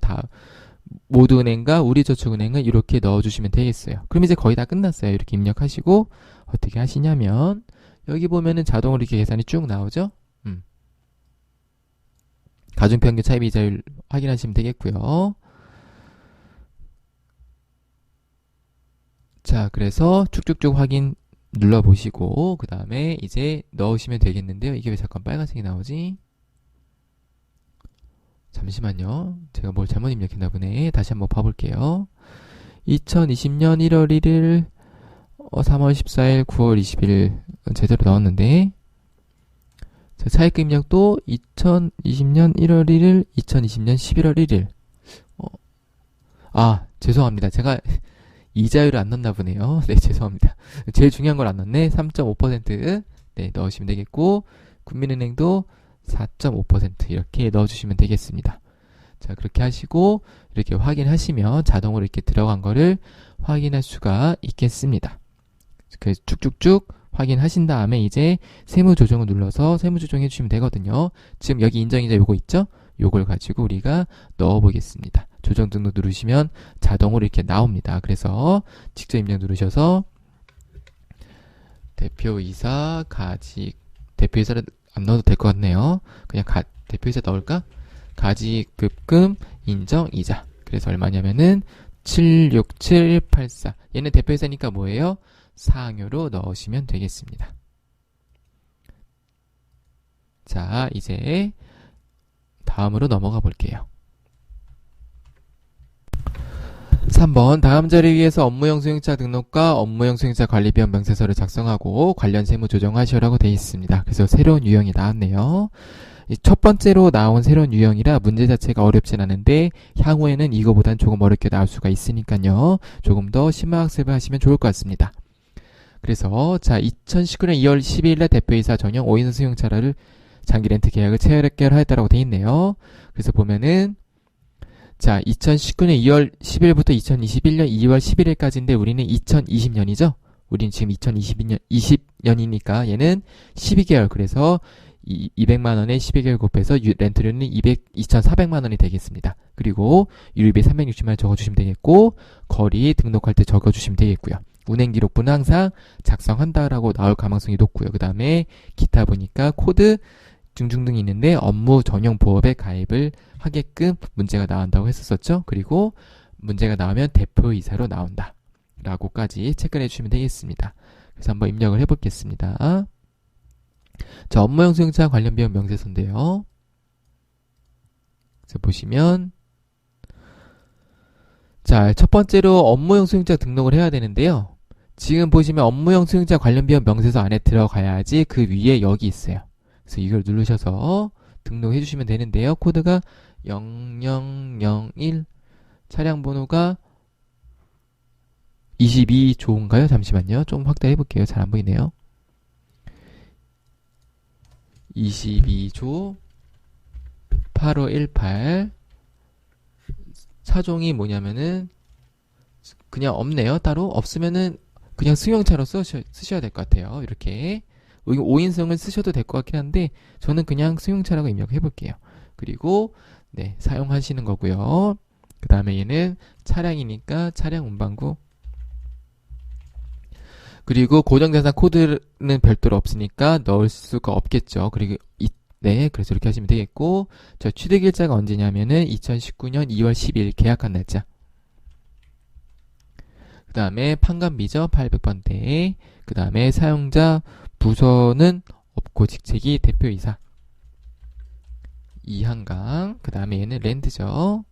모두은행과 우리저축은행은 이렇게 넣어주시면 되겠어요. 그럼 이제 거의 다 끝났어요. 이렇게 입력하시고 어떻게 하시냐면 여기 보면은 자동으로 이렇게 계산이 쭉 나오죠. 가중평균 차입 이자율 확인하시면 되겠고요. 자, 그래서 쭉쭉쭉 확인 눌러보시고 그 다음에 이제 넣으시면 되겠는데요. 이게 왜 잠깐 빨간색이 나오지? 잠시만요. 제가 뭘 잘못 입력했나 보네. 다시 한번 봐볼게요. 2020년 1월 1일 3월 14일 9월 20일 제대로 넣었는데, 자, 차입금 입력도 2020년 1월 1일 2020년 11월 1일 죄송합니다. 제가 이자율을 안 넣었나 보네요. 네, 죄송합니다. 제일 중요한 걸 안 넣었네. 3.5% 네, 넣으시면 되겠고, 국민은행도 4.5% 이렇게 넣어주시면 되겠습니다. 자, 그렇게 하시고 이렇게 확인하시면 자동으로 이렇게 들어간 거를 확인할 수가 있겠습니다. 그래서 쭉쭉쭉 확인하신 다음에 이제 세무조정을 눌러서 세무조정 해주시면 되거든요. 지금 여기 인정이자 요거 있죠? 요걸 가지고 우리가 넣어보겠습니다. 조정 등록 누르시면 자동으로 이렇게 나옵니다. 그래서 직접 입력 누르셔서 대표이사 대표이사를 안 넣어도 될 것 같네요. 그냥 대표이사 넣을까? 가지급금 인정이자. 그래서 얼마냐면은 76784. 얘는 대표이사니까 뭐예요? 사항료로 넣으시면 되겠습니다. 자, 이제 다음으로 넘어가 볼게요. 3번 다음 자리를 위해서 업무용 수행자 등록과 업무용 수행자 관리비용 명세서를 작성하고 관련 세무 조정하시오라고 되어 있습니다. 그래서 새로운 유형이 나왔네요. 첫 번째로 나온 새로운 유형이라 문제 자체가 어렵진 않은데 향후에는 이거보단 조금 어렵게 나올 수가 있으니까요. 조금 더 심화학습을 하시면 좋을 것 같습니다. 그래서 자, 2019년 2월 12일날 대표이사 전용 5인승 수용차를 장기 렌트 계약을 체결하였다라고 되어 있네요. 그래서 보면은 자, 2019년 2월 10일부터 2021년 2월 11일까지인데 우리는 2020년이죠? 우린 지금 2020년이니까 얘는 12개월. 그래서 200만 원에 12개월 곱해서 렌트료는 2,400만 원이 되겠습니다. 그리고 유류비 360만 원 적어주시면 되겠고, 거리 등록할 때 적어주시면 되겠고요. 운행 기록부는 항상 작성한다라고 나올 가능성이 높고요. 그 다음에 기타 보니까 코드 등등등이 있는데 업무 전용 보험에 가입을 하게끔 문제가 나온다고 했었죠. 그리고 문제가 나오면 대표이사로 나온다 라고까지 체크를 해주시면 되겠습니다. 그래서 한번 입력을 해보겠습니다. 자, 업무용 수용차 관련 비용 명세서인데요. 그래서 보시면, 자, 첫 번째로 업무용 수용차 등록을 해야 되는데요. 지금 보시면 업무용 수용차 관련 비용 명세서 안에 들어가야지 그 위에 여기 있어요. 그래서 이걸 누르셔서 등록해 주시면 되는데요. 코드가 0001, 차량 번호가 22조인가요? 잠시만요. 좀 확대해 볼게요. 잘 안 보이네요. 22조 8518. 차종이 뭐냐면은 그냥 없네요. 따로 없으면은 그냥 승용차로 쓰셔야 될 것 같아요. 이렇게 5인승을 쓰셔도 될 것 같긴 한데 저는 그냥 승용차라고 입력해 볼게요. 그리고 네, 사용하시는 거고요. 그 다음에 얘는 차량이니까 차량 운반구. 그리고 고정자산 코드는 별도로 없으니까 넣을 수가 없겠죠. 그리고 네, 그래서 이렇게 하시면 되겠고, 저 취득일자가 언제냐면은 2019년 2월 10일 계약한 날짜. 그 다음에 판관비죠. 800번대. 그 다음에 사용자 부서는 없고 직책이 대표이사. 이한강. 그 다음에 얘는 렌트죠.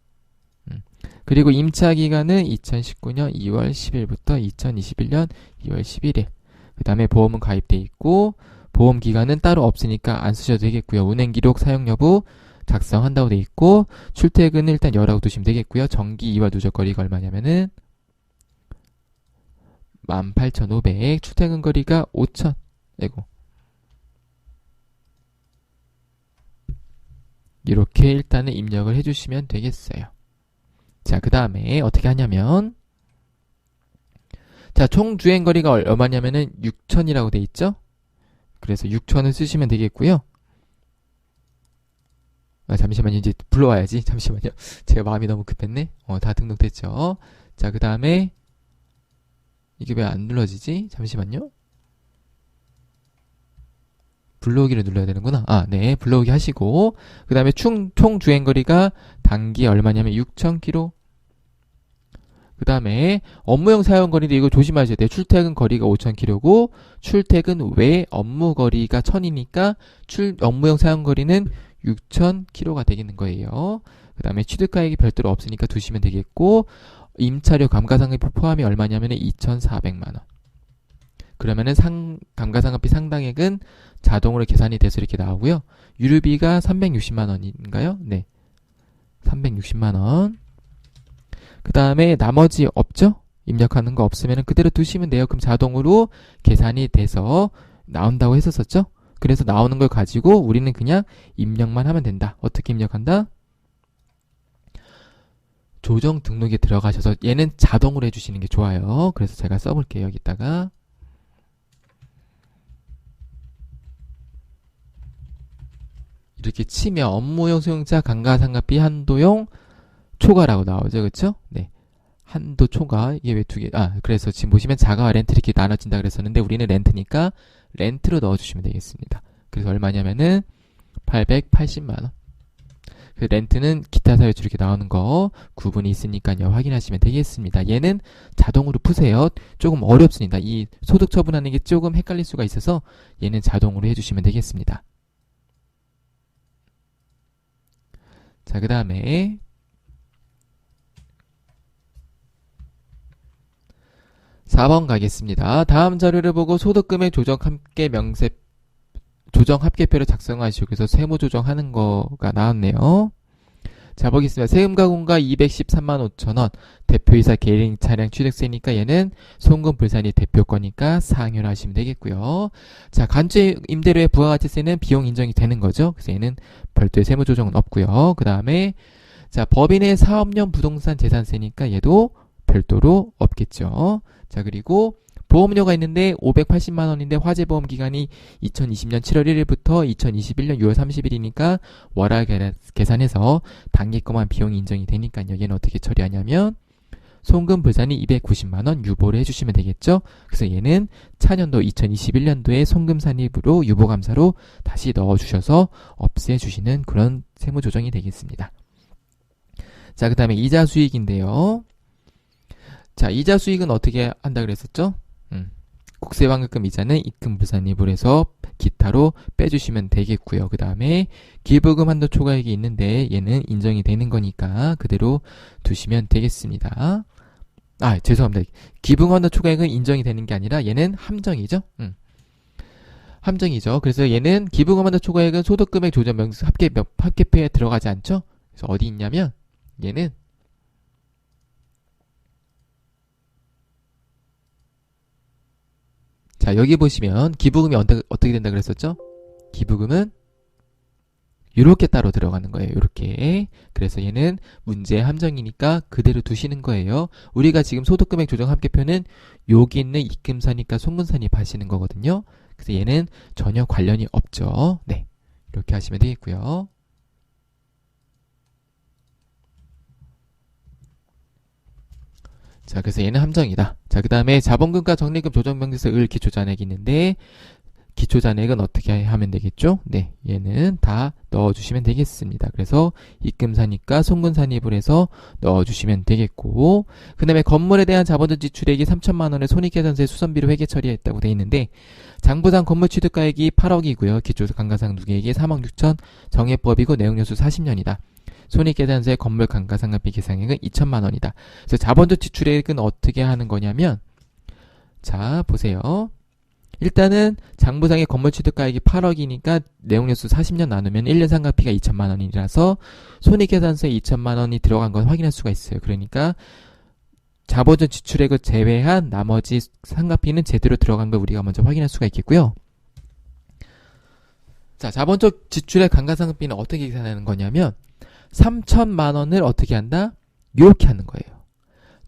그리고 임차 기간은 2019년 2월 10일부터 2021년 2월 11일. 그 다음에 보험은 가입돼 있고, 보험 기간은 따로 없으니까 안 쓰셔도 되겠고요. 운행 기록 사용 여부 작성한다고 돼 있고, 출퇴근은 일단 열하고 두시면 되겠고요. 정기 2월 누적 거리가 얼마냐면은 18,500, 출퇴근 거리가 5,000. 아이고. 이렇게 일단은 입력을 해주시면 되겠어요. 자, 그 다음에 어떻게 하냐면, 자, 총 주행 거리가 얼마냐면은 6,000이라고 돼 있죠? 그래서 6,000을 쓰시면 되겠고요. 아, 잠시만요. 이제 불러와야지. 잠시만요. 제가 마음이 너무 급했네. 다 등록됐죠. 자, 그 다음에 이게 왜 안 눌러지지? 잠시만요. 불러오기를 눌러야 되는구나. 아, 네. 불러오기 하시고, 그 다음에 총 주행거리가 단기 얼마냐면 6,000km. 그 다음에 업무용 사용거리인데 이거 조심하셔야 돼요. 출퇴근 거리가 5,000km고, 출퇴근 외 업무 거리가 1,000이니까 업무용 사용거리는 6,000km가 되겠는 거예요. 그 다음에 취득가액이 별도로 없으니까 두시면 되겠고, 임차료 감가상각비 포함이 얼마냐면 2,400만원. 그러면은 감가상각비 상당액은 자동으로 계산이 돼서 이렇게 나오고요. 유류비가 360만원인가요? 네. 360만원. 그 다음에 나머지 없죠? 입력하는 거 없으면 그대로 두시면 돼요. 그럼 자동으로 계산이 돼서 나온다고 했었었죠? 그래서 나오는 걸 가지고 우리는 그냥 입력만 하면 된다. 어떻게 입력한다? 조정 등록에 들어가셔서 얘는 자동으로 해주시는 게 좋아요. 그래서 제가 써볼게요. 여기다가 이렇게 치면 업무용 수용차 감가상각비 한도용 초과라고 나오죠. 그렇죠? 네. 한도 초과. 이게 왜 두 개? 아, 그래서 지금 보시면 자가와 렌트 이렇게 나눠진다 그랬었는데 우리는 렌트니까 렌트로 넣어주시면 되겠습니다. 그래서 얼마냐면은 880만원. 그 렌트는 기타 사유주 이렇게 나오는 거 구분이 있으니까요. 확인하시면 되겠습니다. 얘는 자동으로 푸세요. 조금 어렵습니다. 이 소득 처분하는 게 조금 헷갈릴 수가 있어서 얘는 자동으로 해주시면 되겠습니다. 자, 그 다음에 4번 가겠습니다. 다음 자료를 보고 소득금액 조정 합계표를 작성하시고 그래서 세무 조정하는 거가 나왔네요. 자, 보겠습니다. 세금과 공과 213만 5천원. 대표이사 개인 차량 취득세니까 얘는 송금 불산이 대표 거니까 상여를 하시면 되겠고요. 자, 간접 임대료의 부가가치세는 비용 인정이 되는 거죠. 그래서 얘는 별도의 세무 조정은 없고요. 그 다음에 자, 법인의 사업용 부동산 재산세니까 얘도 별도로 없겠죠. 자, 그리고 보험료가 있는데 580만 원인데 화재보험 기간이 2020년 7월 1일부터 2021년 6월 30일이니까 월화 계산해서 단기 거만 비용이 인정이 되니까요. 얘는 어떻게 처리하냐면 송금 불산이 290만 원 유보를 해주시면 되겠죠. 그래서 얘는 차년도 2021년도에 송금 산입으로 유보감사로 다시 넣어주셔서 없애주시는 그런 세무조정이 되겠습니다. 자, 그 다음에 이자 수익인데요. 자, 이자 수익은 어떻게 한다 그랬었죠? 국세환급금 이자는 입금 불산입을 해서 기타로 빼주시면 되겠고요. 그 다음에 기부금 한도 초과액이 있는데 얘는 인정이 되는 거니까 그대로 두시면 되겠습니다. 아, 죄송합니다. 기부금 한도 초과액은 인정이 되는 게 아니라 얘는 함정이죠. 함정이죠. 그래서 얘는 기부금 한도 초과액은 소득금액 조정 명세 합계표에 들어가지 않죠. 그래서 어디 있냐면 얘는 자, 여기 보시면 기부금이 어떻게 된다 그랬었죠? 기부금은 이렇게 따로 들어가는 거예요. 이렇게. 그래서 얘는 문제의 함정이니까 그대로 두시는 거예요. 우리가 지금 소득금액 조정 합계표는 여기 있는 입금산입과 송금산입 하시는 거거든요. 그래서 얘는 전혀 관련이 없죠. 네, 이렇게 하시면 되겠고요. 자, 그래서 얘는 함정이다. 자, 그 다음에 자본금과 적립금 조정명세서 을 기초잔액이 있는데 기초잔액은 어떻게 하면 되겠죠? 네, 얘는 다 넣어주시면 되겠습니다. 그래서 입금산입과 송금산입을 해서 넣어주시면 되겠고, 그 다음에 건물에 대한 자본적 지출액이 3천만 원을 손익계산서에 수선비로 회계 처리했다고 돼 있는데 장부상 건물 취득가액이 8억이고요. 기초감가상 누계액이 3억 6천, 정해법이고 내용연수 40년이다. 손익계산서의 건물 감가상각비 계상액은 2천만 원이다. 그래서 자본적 지출액은 어떻게 하는 거냐면, 자, 보세요. 일단은 장부상의 건물 취득가액이 8억이니까 내용연수 40년 나누면 1년 상각비가 2천만 원이라서 손익계산서에 2천만 원이 들어간 건 확인할 수가 있어요. 그러니까 자본적 지출액을 제외한 나머지 상각비는 제대로 들어간 걸 우리가 먼저 확인할 수가 있겠고요. 자, 자본적 지출액 감가상각비는 어떻게 계산하는 거냐면 3천만 원을 어떻게 한다? 이렇게 하는 거예요.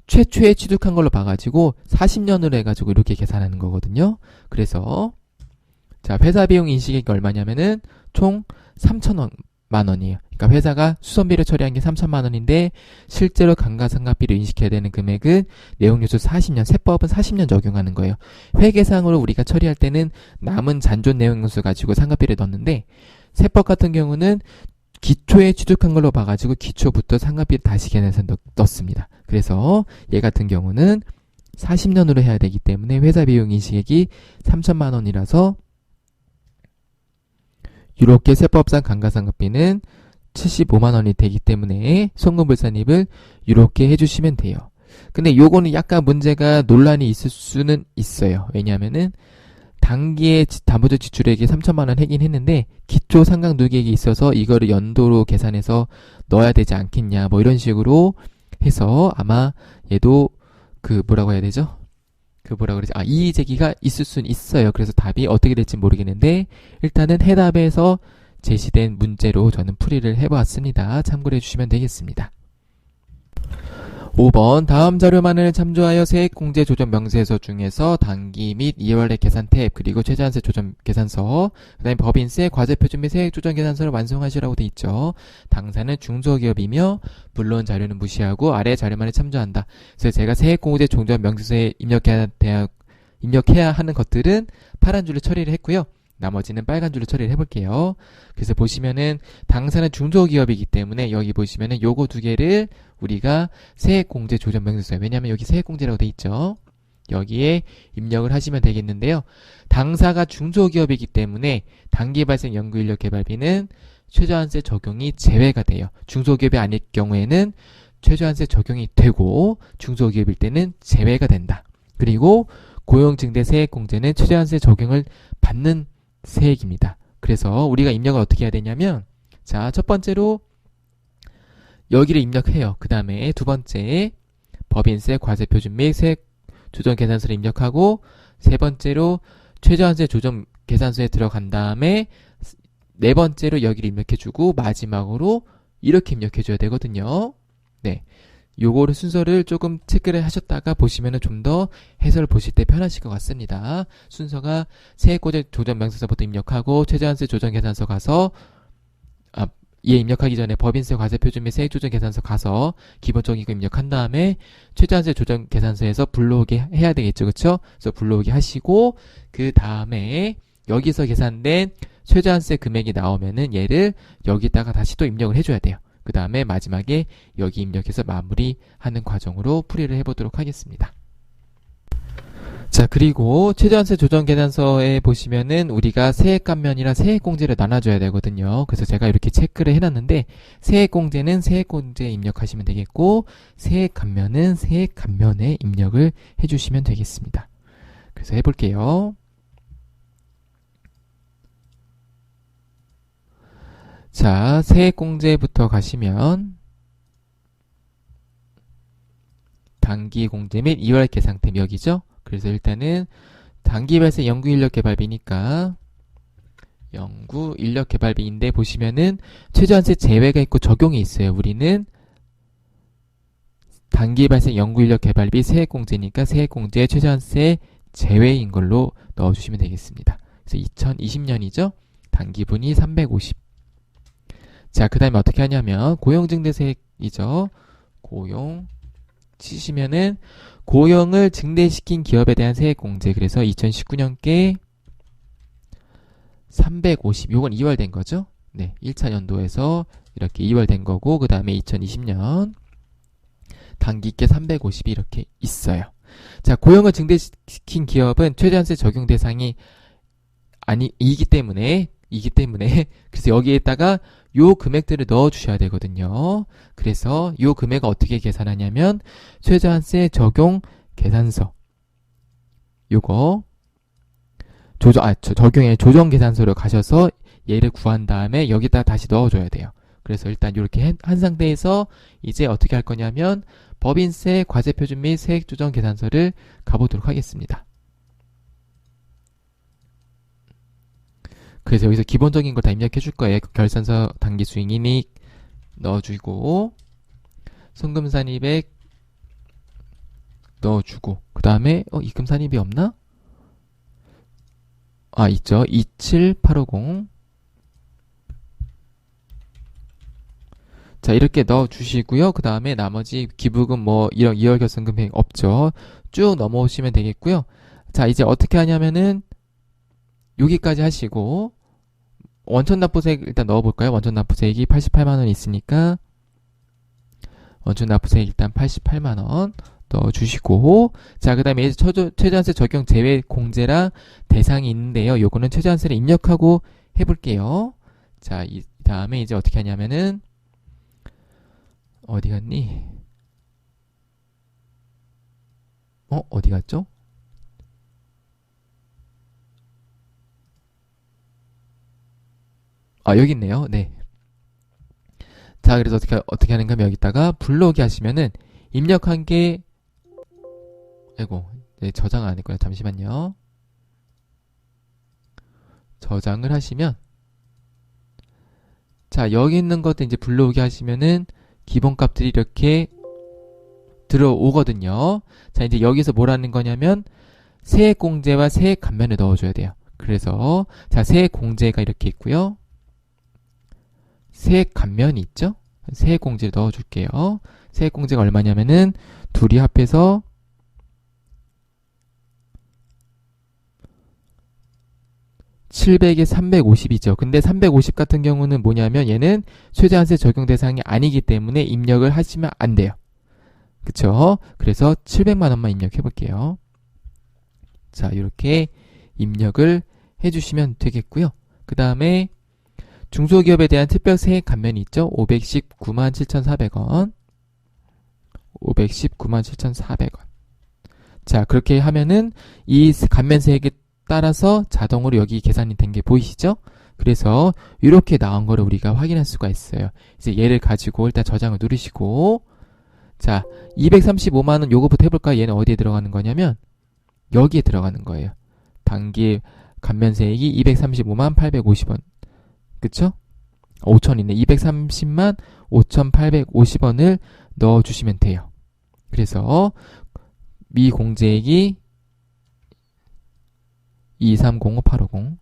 최초에 취득한 걸로 봐가지고 40년으로 해가지고 이렇게 계산하는 거거든요. 그래서 자, 회사 비용 인식액이 얼마냐면은 총 3천만 원이에요. 그러니까 회사가 수선비를 처리한 게 3천만 원인데 실제로 감가상각비를 인식해야 되는 금액은 내용연수 40년, 세법은 40년 적용하는 거예요. 회계상으로 우리가 처리할 때는 남은 잔존 내용연수 가지고 상각비를 넣는데 세법 같은 경우는 기초에 취득한 걸로 봐가지고 기초부터 상각비를 다시 계산해서 넣습니다. 그래서 얘 같은 경우는 40년으로 해야 되기 때문에 회사 비용 인식액이 3천만 원이라서 이렇게 세법상 감가상각비는 75만 원이 되기 때문에 송금불산입을 이렇게 해주시면 돼요. 근데 요거는 약간 문제가 논란이 있을 수는 있어요. 왜냐하면은 단기에 담보적 지출액이 3천만 원 하긴 했는데 기초 상각 누계액이 있어서 이거를 연도로 계산해서 넣어야 되지 않겠냐 뭐 이런 식으로 해서 아마 얘도 그 뭐라고 해야 되죠? 그 뭐라 그러지? 이의 제기가 있을 수는 있어요. 그래서 답이 어떻게 될지 모르겠는데 일단은 해답에서 제시된 문제로 저는 풀이를 해보았습니다. 참고를 해주시면 되겠습니다. 5번 다음 자료만을 참조하여 세액공제 조정 명세서 중에서 단기 및 2월의 계산 탭 그리고 최저한세 조정 계산서 그 다음에 법인세, 과세표준 및 세액 조정 계산서를 완성하시라고 돼 있죠. 당사는 중소기업이며 물론 자료는 무시하고 아래 자료만을 참조한다. 그래서 제가 세액공제 조정 명세서에 입력해야 하는 것들은 파란 줄로 처리를 했고요. 나머지는 빨간 줄로 처리를 해볼게요. 그래서 보시면은 당사는 중소기업이기 때문에 여기 보시면은 요거 두 개를 우리가 세액공제 조정 명세서에 왜냐하면 여기 세액공제라고 돼 있죠. 여기에 입력을 하시면 되겠는데요. 당사가 중소기업이기 때문에 단기 발생 연구인력 개발비는 최저한세 적용이 제외가 돼요. 중소기업이 아닐 경우에는 최저한세 적용이 되고 중소기업일 때는 제외가 된다. 그리고 고용증대 세액공제는 최저한세 적용을 받는 세액입니다. 그래서 우리가 입력을 어떻게 해야 되냐면 자, 첫 번째로 여기를 입력해요. 그 다음에 두 번째 법인세, 과세표준 및 세액 조정 계산서를 입력하고 세 번째로 최저한세 조정 계산서에 들어간 다음에 네 번째로 여기를 입력해주고 마지막으로 이렇게 입력해줘야 되거든요. 네, 요거를 순서를 조금 체크를 하셨다가 보시면은 좀 더 해설을 보실 때 편하실 것 같습니다. 순서가 세액공제 조정 명세서부터 입력하고 최저한세 조정 계산서 가서 이에 입력하기 전에 법인세 과세표준 및 세액조정 계산서 가서 기본적인 거 입력한 다음에 최저한세 조정 계산서에서 불러오게 해야 되겠죠. 그쵸? 그래서 불러오게 하시고 그 다음에 여기서 계산된 최저한세 금액이 나오면은 얘를 여기다가 다시 또 입력을 해줘야 돼요. 그 다음에 마지막에 여기 입력해서 마무리하는 과정으로 풀이를 해보도록 하겠습니다. 자, 그리고 최저한세 조정 계산서에 보시면은 우리가 세액감면이랑 세액공제를 나눠줘야 되거든요. 그래서 제가 이렇게 체크를 해놨는데 세액공제는 세액공제에 입력하시면 되겠고 세액감면은 세액감면에 입력을 해주시면 되겠습니다. 그래서 해볼게요. 자, 세액공제부터 가시면 단기공제 및 2월 계상템 여기죠. 그래서 일단은 단기 발생 연구 인력 개발비니까 연구 인력 개발비인데 보시면은 최저한세 제외가 있고 적용이 있어요. 우리는 단기 발생 연구 인력 개발비 세액공제니까 세액공제 최저한세 제외인 걸로 넣어주시면 되겠습니다. 그래서 2020년이죠. 단기분이 350. 자, 그 다음에 어떻게 하냐면 고용증대세액이죠. 고용 치시면은 고용을 증대시킨 기업에 대한 세액공제. 그래서 2019년께 350. 요건 2월 된 거죠. 네, 1차 연도에서 이렇게 2월 된 거고 그 다음에 2020년 단기께 350이 이렇게 있어요. 자, 고용을 증대시킨 기업은 최저한세 적용 대상이 이기 때문에 그래서 여기에다가 요 금액들을 넣어 주셔야 되거든요. 그래서 요 금액을 어떻게 계산하냐면 최저한세 적용 계산서 요거 적용의 조정 계산서로 가셔서 얘를 구한 다음에 여기다 다시 넣어 줘야 돼요. 그래서 일단 이렇게 한 상태에서 이제 어떻게 할 거냐면 법인세 과세표준 및 세액조정 계산서를 가보도록 하겠습니다. 그래서 여기서 기본적인 걸 다 입력해 줄 거예요. 결산서 단기 수익이익 넣어주고 송금산입액 넣어주고 그 다음에 입금산입이 없나? 있죠. 27850 자, 이렇게 넣어주시고요. 그 다음에 나머지 기부금 이런 2월 결산 금액 없죠. 쭉 넘어오시면 되겠고요. 자, 이제 어떻게 하냐면은 여기까지 하시고 원천납부세액 일단 넣어볼까요? 원천납부세액이 88만원 있으니까 원천납부세액 일단 88만원 넣어주시고 자, 그 다음에 이제 최저한세 적용 제외 공제랑 대상이 있는데요. 요거는 최저한세를 입력하고 해볼게요. 자, 이 다음에 이제 어떻게 하냐면은 어디 갔니? 어디 갔죠? 여기 있네요. 네. 자, 그래서 어떻게 하는가 하면 여기다가 불러오기 하시면은 입력한 게 네, 저장 안 했고요. 잠시만요. 저장을 하시면 자, 여기 있는 것도 이제 불러오기 하시면은 기본값들이 이렇게 들어오거든요. 자, 이제 여기서 뭐라는 거냐면 세액공제와 세액감면을 넣어줘야 돼요. 그래서 자, 세액공제가 이렇게 있고요. 세액감면이 있죠? 세액공제를 넣어줄게요. 세액공제가 얼마냐면은 둘이 합해서 700에 350이죠. 근데 350 같은 경우는 뭐냐면 얘는 최저한세 적용 대상이 아니기 때문에 입력을 하시면 안 돼요. 그쵸? 그래서 700만원만 입력해 볼게요. 자, 이렇게 입력을 해주시면 되겠고요. 그 다음에 중소기업에 대한 특별세액 감면이 있죠. 519만 7,400원 519만 7,400원 자, 그렇게 하면은 이 감면세액에 따라서 자동으로 여기 계산이 된 게 보이시죠? 그래서 이렇게 나온 거를 우리가 확인할 수가 있어요. 이제 얘를 가지고 일단 저장을 누르시고 자, 235만원 요거부터 해볼까요? 얘는 어디에 들어가는 거냐면 여기에 들어가는 거예요. 단기 감면세액이 235만 850원 그쵸? 5천이네. 230만 5,850원을 넣어주시면 돼요. 그래서 미공제액이 2305850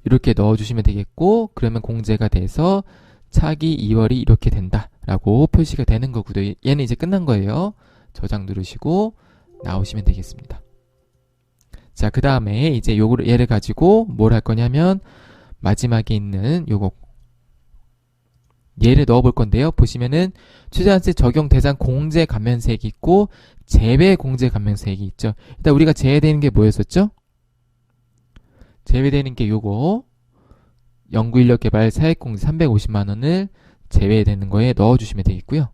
이렇게 넣어주시면 되겠고, 그러면 공제가 돼서 차기 2월이 이렇게 된다 라고 표시가 되는 거고요. 얘는 이제 끝난 거예요. 저장 누르시고 나오시면 되겠습니다. 자, 그 다음에 이제 얘를 가지고 뭘 할 거냐면 마지막에 있는 요거 얘를 넣어 볼 건데요. 보시면은 취득세 적용 대상 공제 감면세액이 있고 제외 공제 감면세액이 있죠. 일단 우리가 제외되는 게 뭐였었죠? 제외되는 게 요거 연구인력개발 사액공제 350만원을 제외되는 거에 넣어주시면 되겠고요.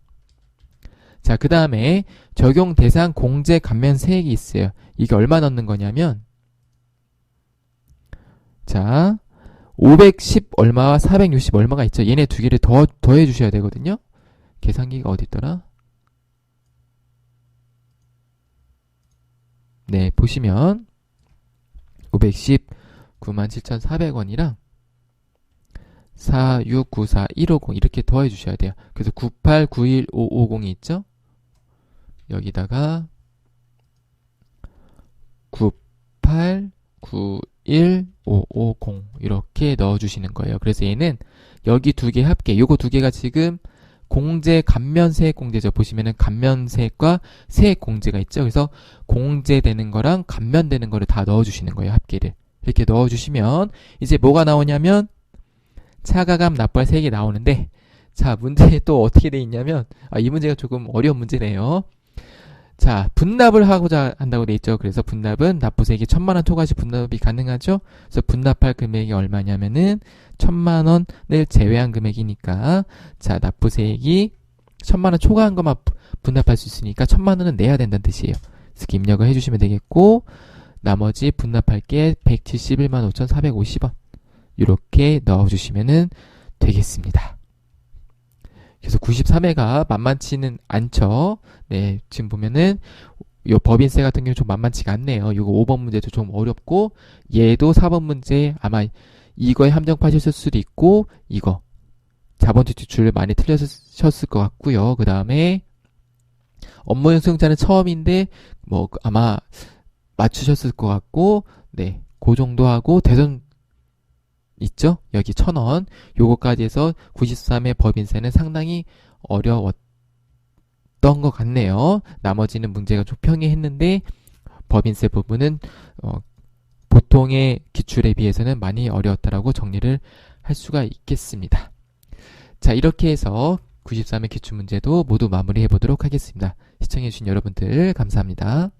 자, 그 다음에 적용 대상 공제 감면세액이 있어요. 이게 얼마 넣는 거냐면 자 510 얼마와 460 얼마가 있죠. 얘네 두 개를 더해 주셔야 되거든요. 계산기가 어디 있더라? 네, 보시면 510 97,400원이랑 4694150 이렇게 더해 주셔야 돼요. 그래서 9891550이 있죠. 여기다가 9891550 이렇게 넣어주시는 거예요. 그래서 얘는 여기 두 개 합계, 요거 두 개가 지금 공제 감면세액 공제죠. 보시면은 감면세액과 세액 공제가 있죠. 그래서 공제되는 거랑 감면되는 거를 다 넣어주시는 거예요. 합계를 이렇게 넣어주시면 이제 뭐가 나오냐면 차가감 납부할 세액이 나오는데, 자, 문제에 또 어떻게 돼 있냐면 이 문제가 조금 어려운 문제네요. 자, 분납을 하고자 한다고 돼 있죠. 그래서 분납은 납부세액이 1,000만원 초과시 분납이 가능하죠. 그래서 분납할 금액이 얼마냐면은 1,000만원을 제외한 금액이니까, 자, 납부세액이 1,000만원 초과한 것만 분납할 수 있으니까 1,000만원은 내야 된다는 뜻이에요. 그래서 입력을 해주시면 되겠고, 나머지 분납할 게 171만 5,450원 이렇게 넣어주시면 되겠습니다. 그래서 93회가 만만치는 않죠. 네, 지금 보면은 요 법인세 같은 경우는 좀 만만치가 않네요. 요거 5번 문제도 좀 어렵고, 얘도 4번 문제 아마 이거에 함정파셨을 수도 있고, 이거 자본주의 지출을 많이 틀렸을 것 같고요. 그 다음에 업무용 수용자는 처음인데 뭐 아마 맞추셨을 것 같고, 네, 그 정도 하고 대선 있죠? 여기 1,000원 요거까지 해서 93의 법인세는 상당히 어려웠던 것 같네요. 나머지는 문제가 좀 평이했는데 법인세 부분은 보통의 기출에 비해서는 많이 어려웠다라고 정리를 할 수가 있겠습니다. 자, 이렇게 해서 93의 기출문제도 모두 마무리해 보도록 하겠습니다. 시청해주신 여러분들 감사합니다.